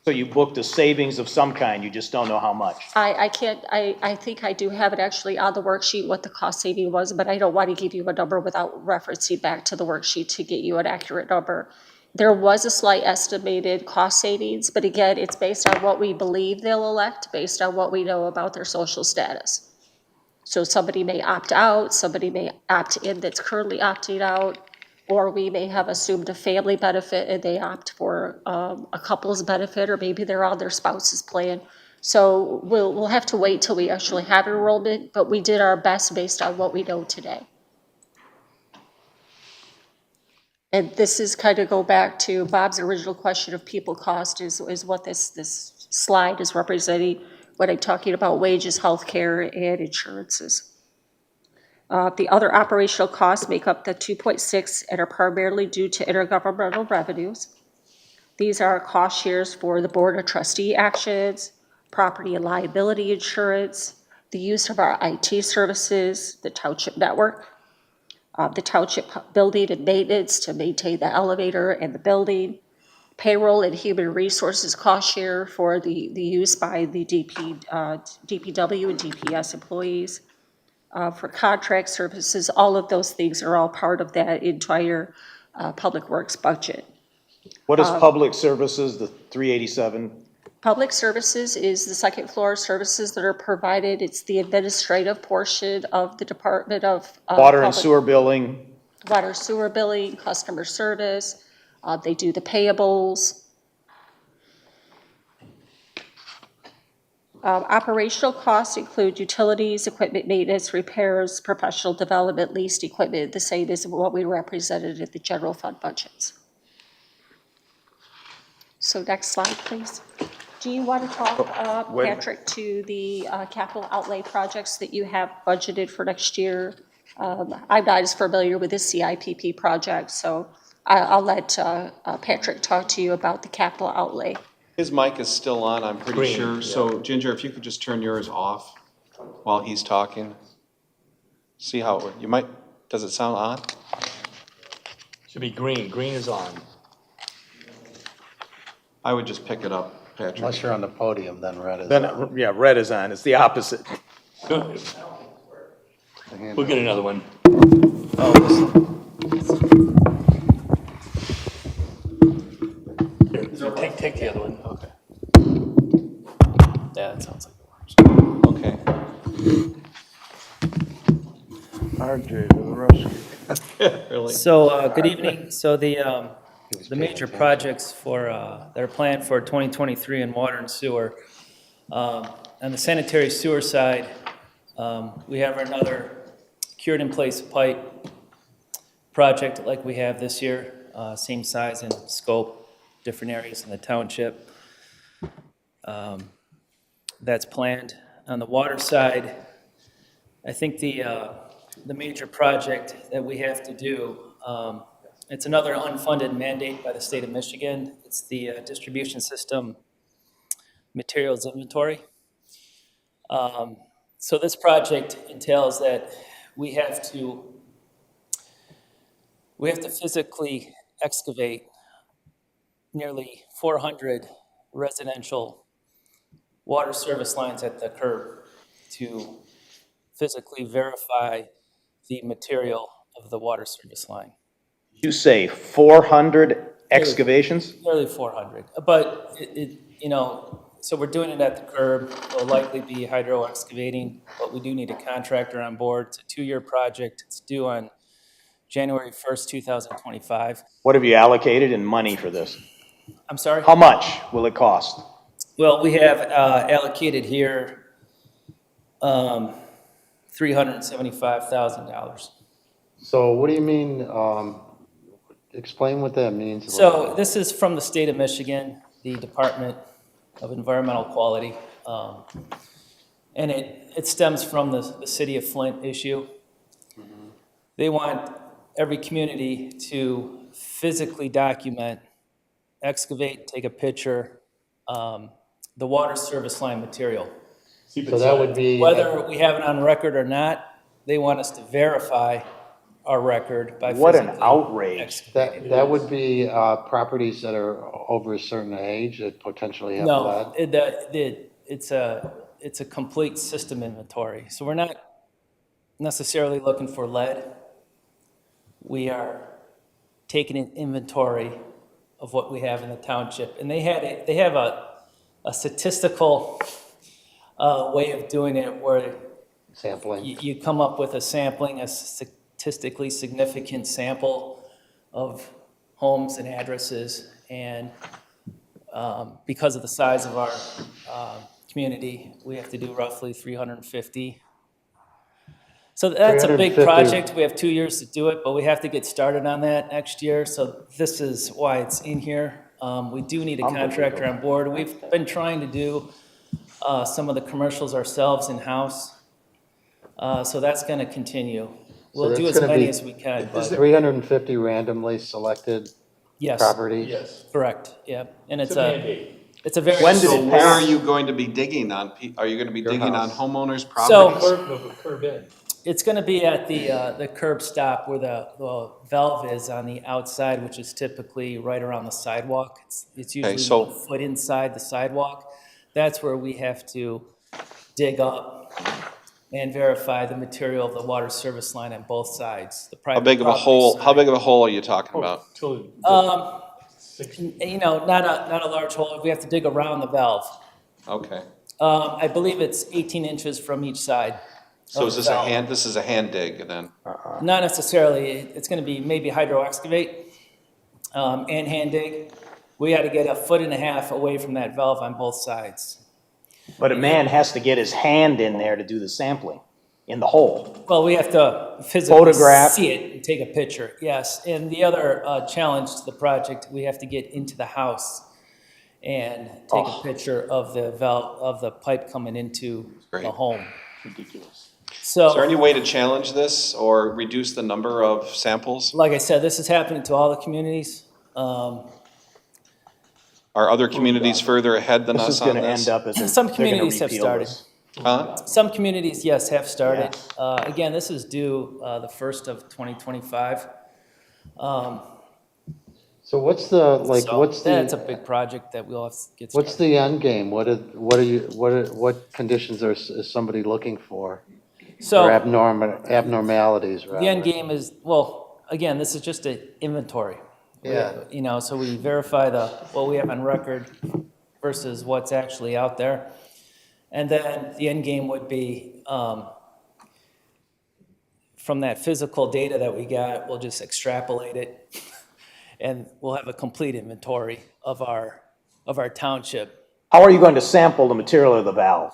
So you booked a savings of some kind, you just don't know how much? I can't, I think I do have it actually on the worksheet what the cost saving was, but I don't want to give you a number without referencing back to the worksheet to get you an accurate number. There was a slight estimated cost savings, but again, it's based on what we believe they'll elect, based on what we know about their social status. So somebody may opt out, somebody may opt in that's currently opting out. or we may have assumed a family benefit and they opt for a couple's benefit, or maybe they're on their spouse's plan. So we'll have to wait till we actually have enrollment, but we did our best based on what we know today. And this is kind of go back to Bob's original question of people cost is what this slide is representing when I'm talking about wages, healthcare, and insurances. The other operational costs make up the 2.6 and are primarily due to intergovernmental revenues. These are cost shares for the Board of Trustee actions, property and liability insurance, the use of our IT services, the township network, the township building and maintenance to maintain the elevator and the building, payroll and human resources cost share for the use by the DPW and DPS employees, for contract services. All of those things are all part of that entire public works budget. What is public services, the 387? Public services is the second floor services that are provided. It's the administrative portion of the Department of Water and Public- sewer billing? Water, sewer billing, customer service. They do the payables. Operational costs include utilities, equipment maintenance, repairs, professional development, leased equipment, the same as what we represented in the general fund budgets. So next slide, please. Do you want to talk, Patrick, to the capital outlay projects that you have budgeted for next year? I'm not as familiar with the CIPP project, so I'll let Patrick talk to you about the capital outlay. His mic is still on, I'm pretty Green, sure. yeah. So Ginger, if you could just turn yours off while he's talking. See how, you might, does it sound on? Should be green. Green is on. I would just pick it up, Patrick. Unless you're on the podium, then red is. Then, yeah, red is on. It's the opposite. Good. We'll get another one. Here, take the other one. Okay. Yeah, that sounds like it works. Okay. RJ to the rescue. Really? So, good evening. So the major projects for, that are planned for 2023 in water and sewer. On the sanitary sewer side, we have another cured in place pipe project like we have this year, same size and scope, different areas in the township. That's planned. On the water side, I think the major project that we have to do, it's another unfunded mandate by the state of Michigan. It's the distribution system materials inventory. So this project entails that we have to physically excavate nearly 400 residential water service lines at the curb to physically verify the material of the water service line. You say 400 excavations? Nearly 400, but so we're doing it at the curb. It'll likely be hydro excavating, but we do need a contractor on board. It's a 2-year project. It's due on January 1st, 2025. What have you allocated in money for this? I'm sorry? How much will it cost? Well, we have allocated here $375,000. So what do you mean, explain what that means. So this is from the state of Michigan, the Department of Environmental Quality. And it stems from the city of Flint issue. They want every community to physically document, excavate, take a picture, the water service line material. So that would be. Whether we have it on record or not, they want us to verify our record by What physically an outrage. excavating. That would be properties that are over a certain age that potentially have lead? No, it's a complete system inventory. So we're not necessarily looking for lead. We are taking an inventory of what we have in the township. And they have a statistical way of doing it where Sampling? you come up with a sampling, a statistically significant sample of homes and addresses, and because of the size of our community, we have to do roughly 350. So that's a big 350. project. We have 2 years to do it, but we have to get started on that next year. So this is why it's in here. We do need a contractor on board. We've been trying to do some of the commercials ourselves in-house. So that's going to continue. We'll do that's as gonna many be- as we can, but 350 randomly selected yes, properties? Yes. correct, yeah. And it's It's a Band-Aid. it's a very. When did So it where are pass? you going to be digging on? Are you going to be digging on house. homeowners' So- properties? Curb in. It's gonna be at the curb stop where the valve is on the outside, which is typically right around the sidewalk. It's usually so- 1 foot inside the sidewalk. That's where we have to dig up and verify the material of the water service line on both sides. The How private big of a property hole, side. how big of a hole are you talking about? You know, not a large hole. We have to dig around the valve. Okay. I believe it's 18 inches from each side. So of is the this a valve. hand, this is a hand dig then? Not necessarily. It's gonna be maybe hydro excavate and hand dig. We had to get 1.5 feet away from that valve on both sides. But a man has to get his hand in there to do the sampling, in the hole. Well, we have to physically Photograph. see it and take a picture, yes. And the other challenge to the project, we have to get into the house and take a picture of the valve, of the pipe coming into Great. the home. Ridiculous. Is there So, any way to challenge this or reduce the number of samples? like I said, this is happening to all the communities. Are other communities further ahead than This is us on gonna end this? up as a. Some they're gonna communities have repeal started. this. Huh? Some communities, yes, have started. Again, this is due the 1st of 2025. So what's the, like, So what's That's a the, big project that we'll have to get what's started. the end game? What conditions is somebody looking for? Or So abnormalities, rather? the end game is, well, again, this is just an inventory. Yeah. You know, so we verify what we have on record versus what's actually out there. And then the end game would be, from that physical data that we got, we'll just extrapolate it. And we'll have a complete inventory of our township. How are you going to sample the material of the valve?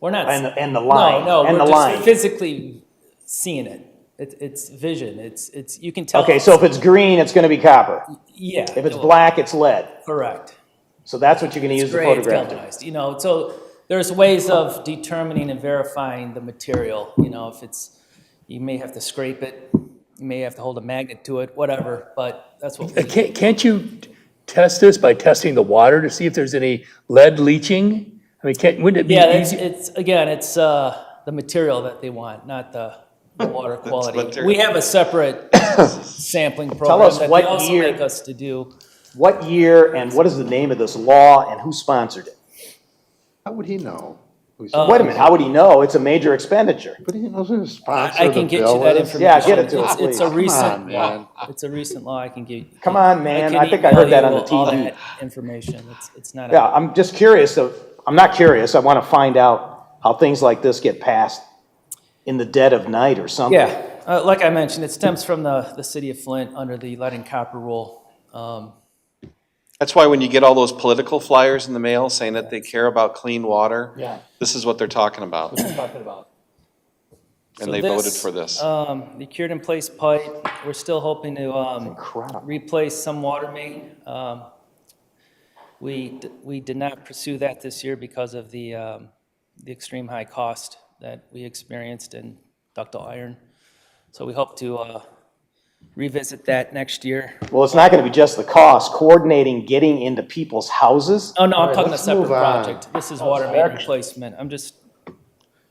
We're not. And the line, No, and we're the just line. physically seeing it. It's vision. It's, you can tell. Okay, so if it's green, it's gonna be copper. Yeah. If it's black, it's lead. Correct. So that's what you're gonna use It's to gray, it's photograph it. galvanized, you know, so there's ways of determining and verifying the material, you know, if it's, you may have to scrape it, you may have to hold a magnet to it, whatever, but that's what we do. Can't you test this by testing the water to see if there's any lead leaching? I mean, wouldn't it be Yeah, it's, easy? again, it's the material that they want, not the water quality. material. We have a separate sampling us program that they what also year- make us to do. What year and what is the name of this law and who sponsored it? How would he know? Who's- Wait a minute, how would he know? It's a major expenditure. But he knows who the sponsor I of the can get you bill that is? information. Yeah, get it to us, It's a please. Come recent on, man. It's a recent law I can give you. Come on, man. can I think I email heard that on you the all TV. that information. It's not. Yeah, I'm just curious, I'm not curious, I wanna find out how things like this get passed in the dead of night or something. Yeah, like I mentioned, it stems from the city of Flint under the lead and copper rule. That's why when you get all those political flyers in the mail saying that they care about clean water, Yeah, this is what they're talking about, what you're talking about. and So they voted for this. The cured in place pipe, we're still hoping to Incredible. replace some water main. We did not pursue that this year because of the extreme high cost that we experienced in ductile iron. So we hope to revisit that next year. Well, it's not gonna be just the cost, coordinating getting into people's houses. Oh, no, I'm All right, talking a let's separate move on. project. This is water main replacement. I'm just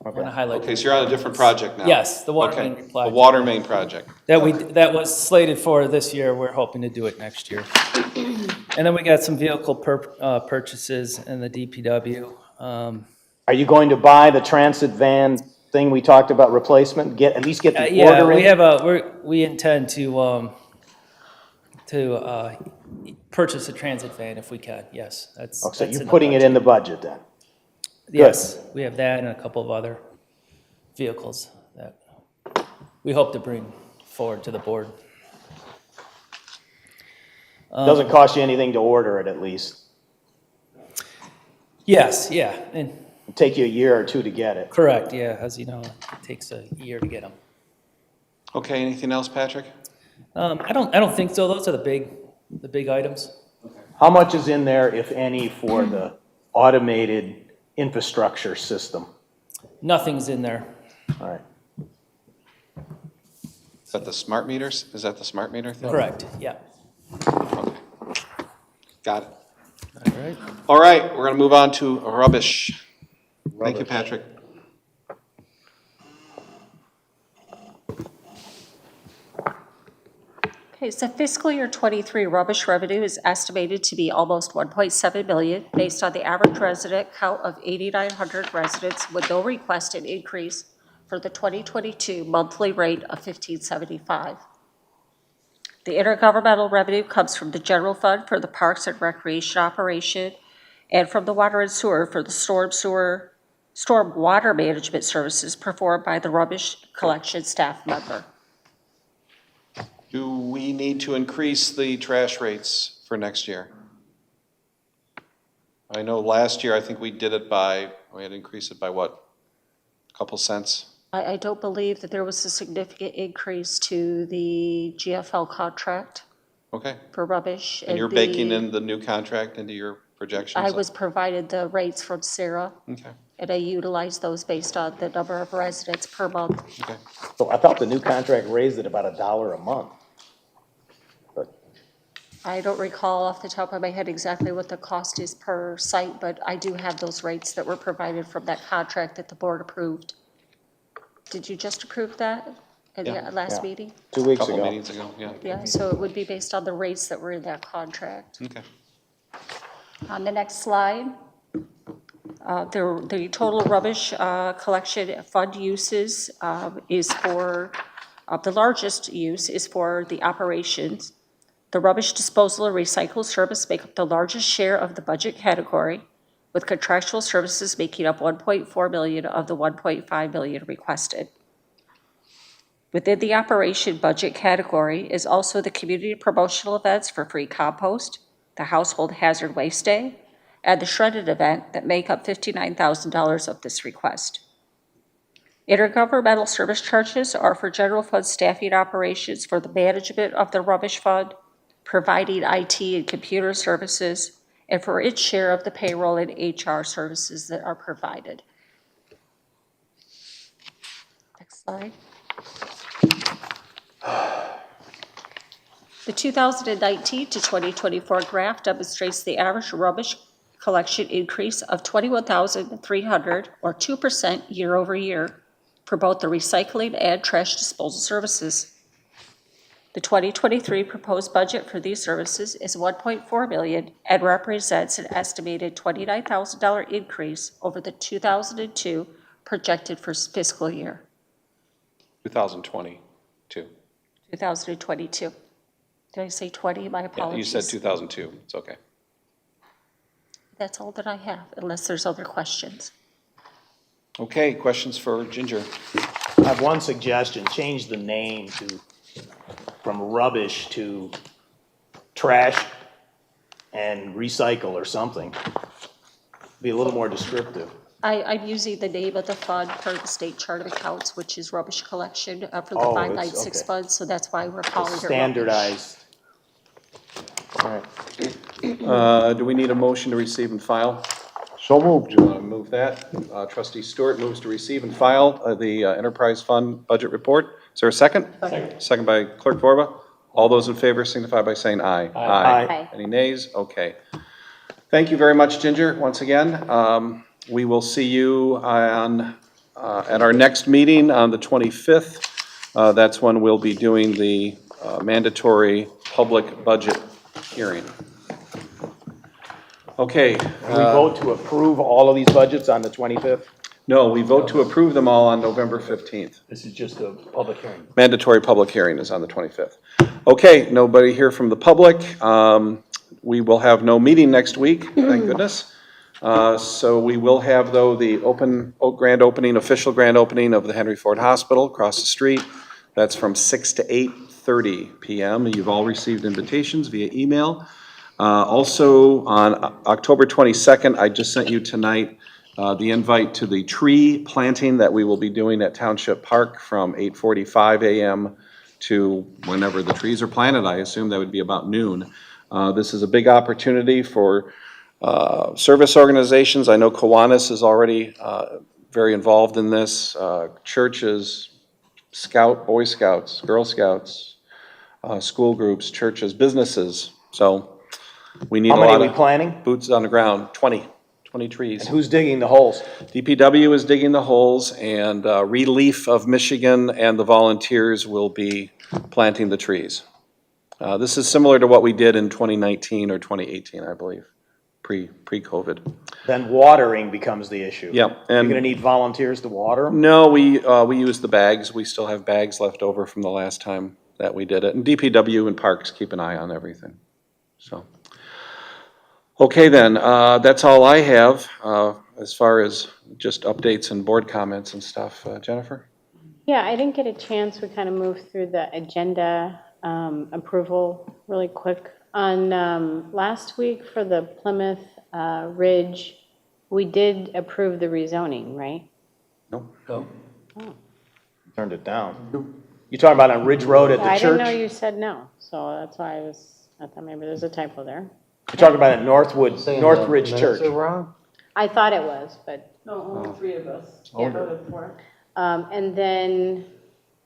want to highlight. Okay, so you're on a different project now? Yes, the water Okay, main the project. water main project. That was slated for this year. We're hoping to do it next year. And then we got some vehicle purchases in the DPW. Are you going to buy the transit van thing we talked about, replacement, at least get the Yeah, order we in? have we intend to purchase a transit van if we can, yes. Oh, so that's you're the putting it budget. in the budget then? Yes, we have that and a couple of other vehicles that we hope to bring forward to the board. Doesn't cost you anything to order it, at least. Yes, yeah, and It'll take you a year or two to get it. correct, yeah, as you know, it takes a year to get them. Okay, anything else, Patrick? I don't think so. Those are the big items. How much is in there, if any, for the automated infrastructure system? Nothing's in there. All right. Is that the smart meters? Is that the smart meter thing? Correct, yeah. Okay. Got it. All right. All right, we're gonna move on to rubbish. Thank you, Patrick. Okay, so fiscal year '23 rubbish revenue is estimated to be almost $1.7 billion, based on the average resident count of 8,900 residents, with no requested increase for the 2022 monthly rate of $15.75. The intergovernmental revenue comes from the general fund for the parks and recreation operation, and from the water and sewer for the storm water management services performed by the rubbish collection staff member. Do we need to increase the trash rates for next year? I know last year, I think we had to increase it by what? A couple cents? I don't believe that there was a significant increase to the GFL contract Okay. for rubbish. And you're baking in the new contract into your projections? I was provided the rates from Sarah, Okay, and I utilized those based on the number of residents per month. okay. So I thought the new contract raised it about $1 a month. I don't recall off the top of my head exactly what the cost is per site, but I do have those rates that were provided from that contract that the board approved. Did you just approve that at the last Yeah. meeting? 2 weeks Couple ago. meetings ago, yeah. Yeah, so it would be based on the rates that were in that contract. Okay. On the next slide, the total rubbish collection fund uses is for, the largest use is for the operations. The rubbish disposal and recycle service make up the largest share of the budget category, with contractual services making up $1.4 million of the $1.5 million requested. Within the operation budget category is also the community promotional events for free compost, the household hazard waste day, and the shredded event that make up $59,000 of this request. Intergovernmental service charges are for general fund staffing operations for the management of the rubbish fund, providing IT and computer services, and for its share of the payroll and HR services that are provided. Next slide. The 2019 to 2024 graph demonstrates the average rubbish collection increase of 21,300, or 2% year over year, for both the recycling and trash disposal services. The 2023 proposed budget for these services is $1.4 million and represents an estimated $29,000 increase over the 2002 projected for fiscal year 2022. 2022. Did I say 20? My Yeah, apologies. you said 2002, it's okay. That's all that I have, unless there's other questions. Okay, questions for Ginger? I have one suggestion, change the name from rubbish to trash and recycle or something. Be a little more descriptive. I'm using the name of the fund per the state chart of accounts, which is rubbish collection for the Oh, 596 okay. fund, so that's why we're calling it rubbish. Standardized. All right. Do we need a motion to receive and file? So moved. Do you want to move that? Trustee Stewart moves to receive and file the enterprise fund budget report. Is there a second? Second. Second by Clerk Vorba. All those in favor signify by saying aye. Aye. Any nays? Okay. Thank you very much, Ginger, once again. We will see you on, at our next meeting on the 25th. That's when we'll be doing the mandatory public budget hearing. Okay. We vote to approve all of these budgets on the 25th? No, we vote to approve them all on November 15th. This is just a public hearing. Mandatory public hearing is on the 25th. Okay, nobody here from the public. We will have no meeting next week, thank goodness. So we will have, though, the official grand opening of the Henry Ford Hospital across the street. That's from 6 to 8 8:30 p.m. You've all received invitations via email. Also, on October 22nd, I just sent you tonight the invite to the tree planting that we will be doing at Township Park from 8:45 a.m. to whenever the trees are planted. I assume that would be about noon. This is a big opportunity for service organizations. I know Kiwanis is already very involved in this. Churches, Boy Scouts, Girl Scouts, school groups, churches, businesses. So we need a How many lot are we of planning? boots on the ground, 20 trees. And who's digging the holes? DPW is digging the holes, and Relief of Michigan and the volunteers will be planting the trees. This is similar to what we did in 2019 or 2018, I believe, pre-COVID. Then watering becomes the issue. Yeah, You're and gonna need volunteers to water them? no, we use the bags. We still have bags left over from the last time that we did it. And DPW and Parks keep an eye on everything. So, okay then, that's all I have as far as just updates and board comments and stuff. Jennifer? Yeah, I didn't get a chance. We kind of moved through the agenda approval really quick. On last week for the Plymouth Ridge, we did approve the rezoning, right? No. No. Turned it down. You talking about on Ridge Road at the I didn't know church? you said no, so that's why I thought maybe there's a typo there. You're talking about at Saying Northridge the Church. minutes are wrong? I thought it was, but, No, only 3 of us Yeah. voted for it. and then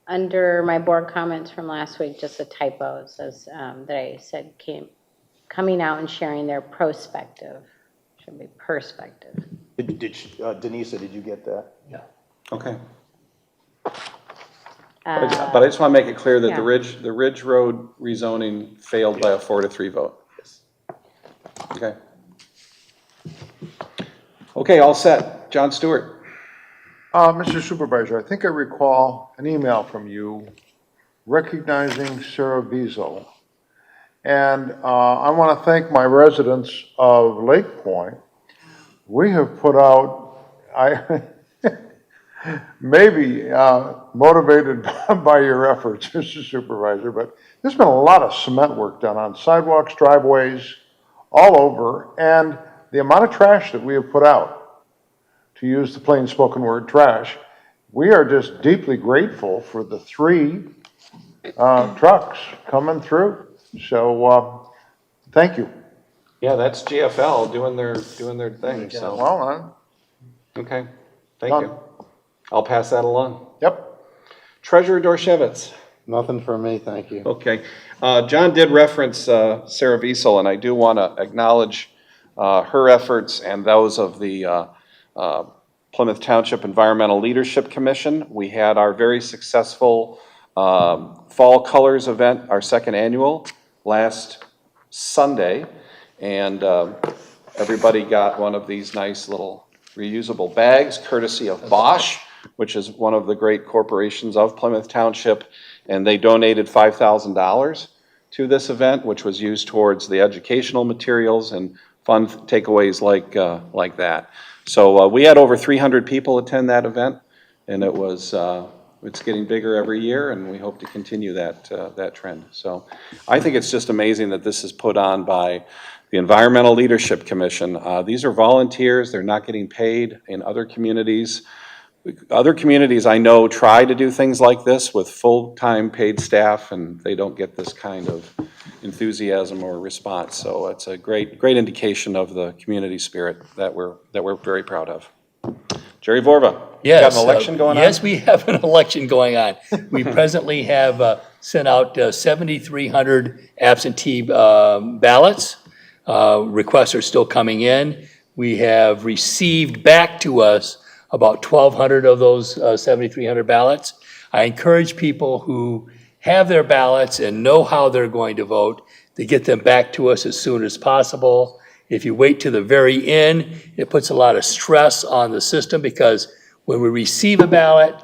under my board comments from last week, just a typo, it says that I said coming out and sharing their prospective, should be perspective. Denisa, did you get that? Okay. But I just want to make it clear that Yeah. the Ridge Road rezoning failed by a 4-3 vote. Okay. Okay, all set. John Stewart. Mr. Supervisor, I think I recall an email from you recognizing Sarah Vizel. And I want to thank my residents of Lake Point. We have put out, maybe motivated by your efforts, Mr. Supervisor, but there's been a lot of cement work done on sidewalks, driveways, all over, and the amount of trash that we have put out, to use the plain spoken word, trash, we are just deeply grateful for the 3 trucks coming through. So, thank you. Yeah, that's GFL doing their thing, so, Well, okay, thank Done. you. I'll pass that along. yep. Treasurer Dorshevitz. Nothing for me, thank you. Okay. John did reference Sarah Wiesel, and I do want to acknowledge her efforts and those of the Plymouth Township Environmental Leadership Commission. We had our very successful Fall Colors event, our 2nd annual, last Sunday, and everybody got one of these nice little reusable bags courtesy of Bosch, which is one of the great corporations of Plymouth Township, and they donated $5,000 to this event, which was used towards the educational materials and fun takeaways like that. So we had over 300 people attend that event, and it was it's getting bigger every year, and we hope to continue that trend. So I think it's just amazing that this is put on by the Environmental Leadership Commission. These are volunteers; they're not getting paid. In other communities I know try to do things like this with full-time paid staff, and they don't get this kind of enthusiasm or response. So it's a great indication of the community spirit that we're very proud of. Jerry Vorva, Yes. got an election going on? Yes, we have an election going on. We presently have sent out 7,300 absentee ballots. Requests are still coming in. We have received back to us about 1,200 of those 7,300 ballots. I encourage people who have their ballots and know how they're going to vote to get them back to us as soon as possible. If you wait to the very end, it puts a lot of stress on the system, because when we receive a ballot,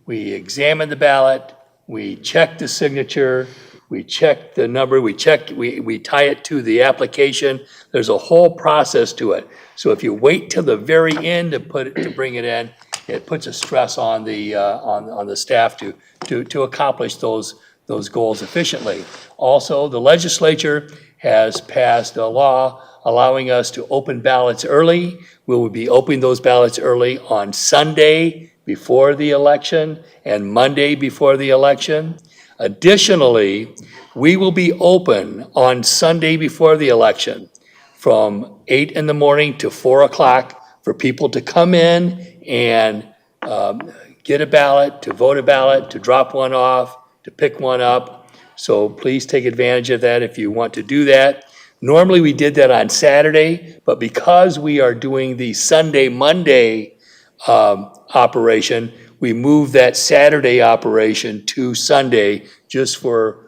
we examine the ballot, we check the signature, we check the number, we tie it to the application. There's a whole process to it. So if you wait till the very end to bring it in, it puts a stress on the staff to accomplish those those goals efficiently. Also, the legislature has passed a law allowing us to open ballots early. We will be opening those ballots early on Sunday before the election and Monday before the election. Additionally, we will be open on Sunday before the election from 8 in the morning to 4 o'clock for people to come in and get a ballot, to vote a ballot, to drop one off, to pick one up. So please take advantage of that if you want to do that. Normally, we did that on Saturday, but because we are doing the Sunday, Monday operation, we moved that Saturday operation to Sunday just for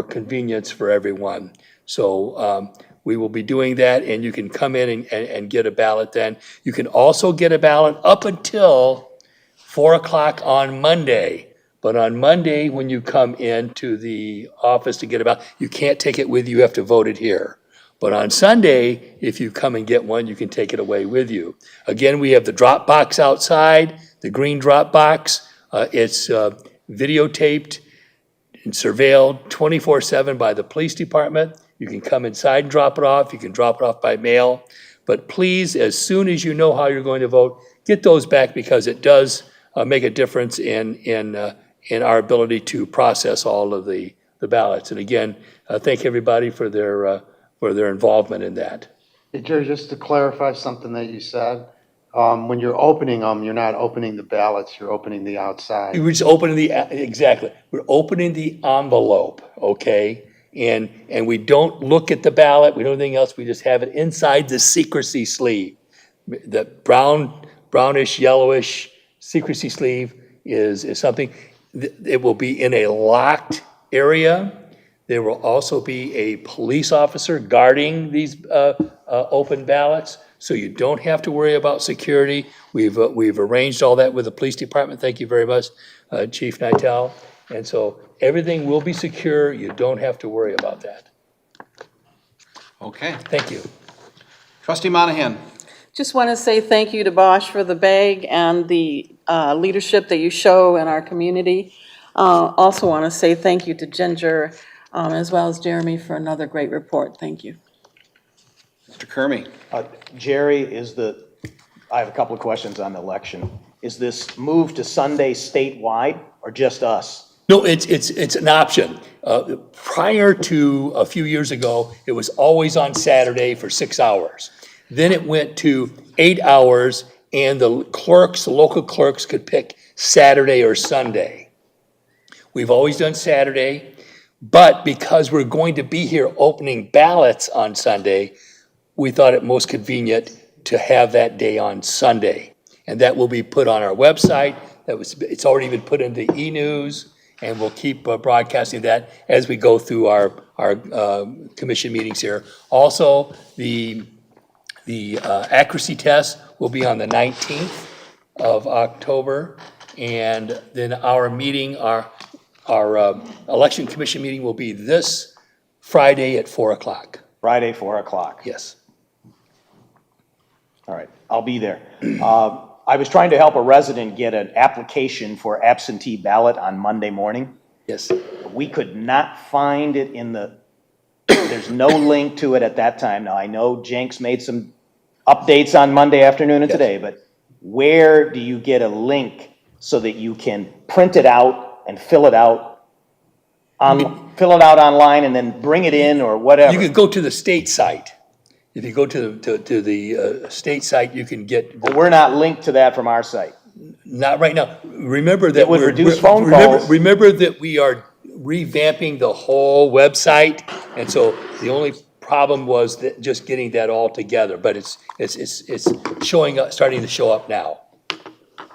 convenience for everyone. So we will be doing that, and you can come in and get a ballot then. You can also get a ballot up until 4 o'clock on Monday. But on Monday, when you come into the office to get a ballot, you can't take it with you, you have to vote it here. But on Sunday, if you come and get one, you can take it away with you. Again, we have the drop box outside, the green drop box. It's videotaped and surveilled 24/7 by the police department. You can come inside and drop it off. You can drop it off by mail. But please, as soon as you know how you're going to vote, get those back because it does make a difference in our ability to process all of the ballots. And again, thank everybody for their involvement in that. Hey, Jerry, just to clarify something that you said, when you're opening them, you're not opening the ballots, you're opening the outside. We're just opening exactly. We're opening the envelope, okay? And we don't look at the ballot, we don't do anything else, we just have it inside the secrecy sleeve. The brownish, yellowish secrecy sleeve is something, it will be in a locked area. There will also be a police officer guarding these open ballots, so you don't have to worry about security. We've arranged all that with the police department. Thank you very much, Chief Nitel. And so everything will be secure. You don't have to worry about that. Okay. Thank you. Trustee Monahan. Just want to say thank you to Bosch for the bag and the leadership that you show in our community. Also want to say thank you to Ginger, as well as Jeremy, for another great report. Thank you. Mr. Kermy. Jerry, I have a couple of questions on the election. Is this move to Sunday statewide or just us? No, it's an option. Prior to a few years ago, it was always on Saturday for 6 hours. Then it went to 8 hours, and the local clerks could pick Saturday or Sunday. We've always done Saturday, but because we're going to be here opening ballots on Sunday, we thought it most convenient to have that day on Sunday. And that will be put on our website. It's already been put into e-news, and we'll keep broadcasting that as we go through our commission meetings here. Also, the accuracy test will be on the 19th of October, and then our meeting, our election commission meeting will be this Friday at 4 o'clock. Friday, 4 o'clock. Yes. All right, I'll be there. I was trying to help a resident get an application for absentee ballot on Monday morning. Yes. We could not find it there's no link to it at that time. Now, I know Jenks made some updates on Monday afternoon and today, but where do you get a link so that you can print it out and fill it out online and then bring it in or whatever? You could go to the state site. If you go to the state site, you can get. But we're not linked to that from our site. Not right now. Remember that It would reduce phone calls. Remember that we are revamping the whole website, and so the only problem was that just getting that all together. But it's showing up, starting to show up now.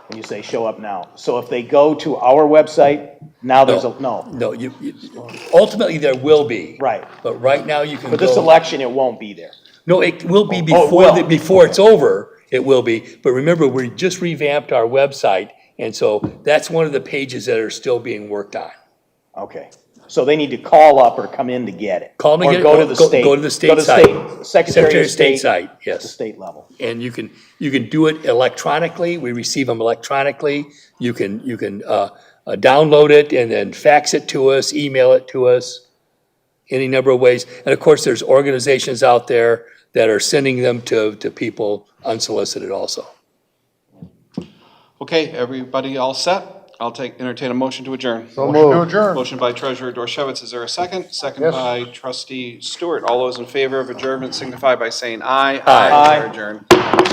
When you say show up now, so if they go to our website, now there's no. No, ultimately there will be. Right. But right now you can For this election, it won't be there. No, it will be Oh, it will. before it's over, it will be. But remember, we just revamped our website, and so that's one of the pages that are still being worked on. Okay. So they need to call up or come in to get it. Call them and Or get it. go to the state. Go to the state Go to site. Secretary of State. site, The yes. state level. And you can do it electronically. We receive them electronically. You can download it and then fax it to us, email it to us, any number of ways. And of course, there's organizations out there that are sending them to people unsolicited also. Okay, everybody all set? I'll entertain a motion to adjourn. Motion to adjourn. Motion by Treasurer Dorchevitz, is there a second? Second Yes. by Trustee Stewart. All those in favor of adjournment signify by saying aye. Aye. We are adjourned.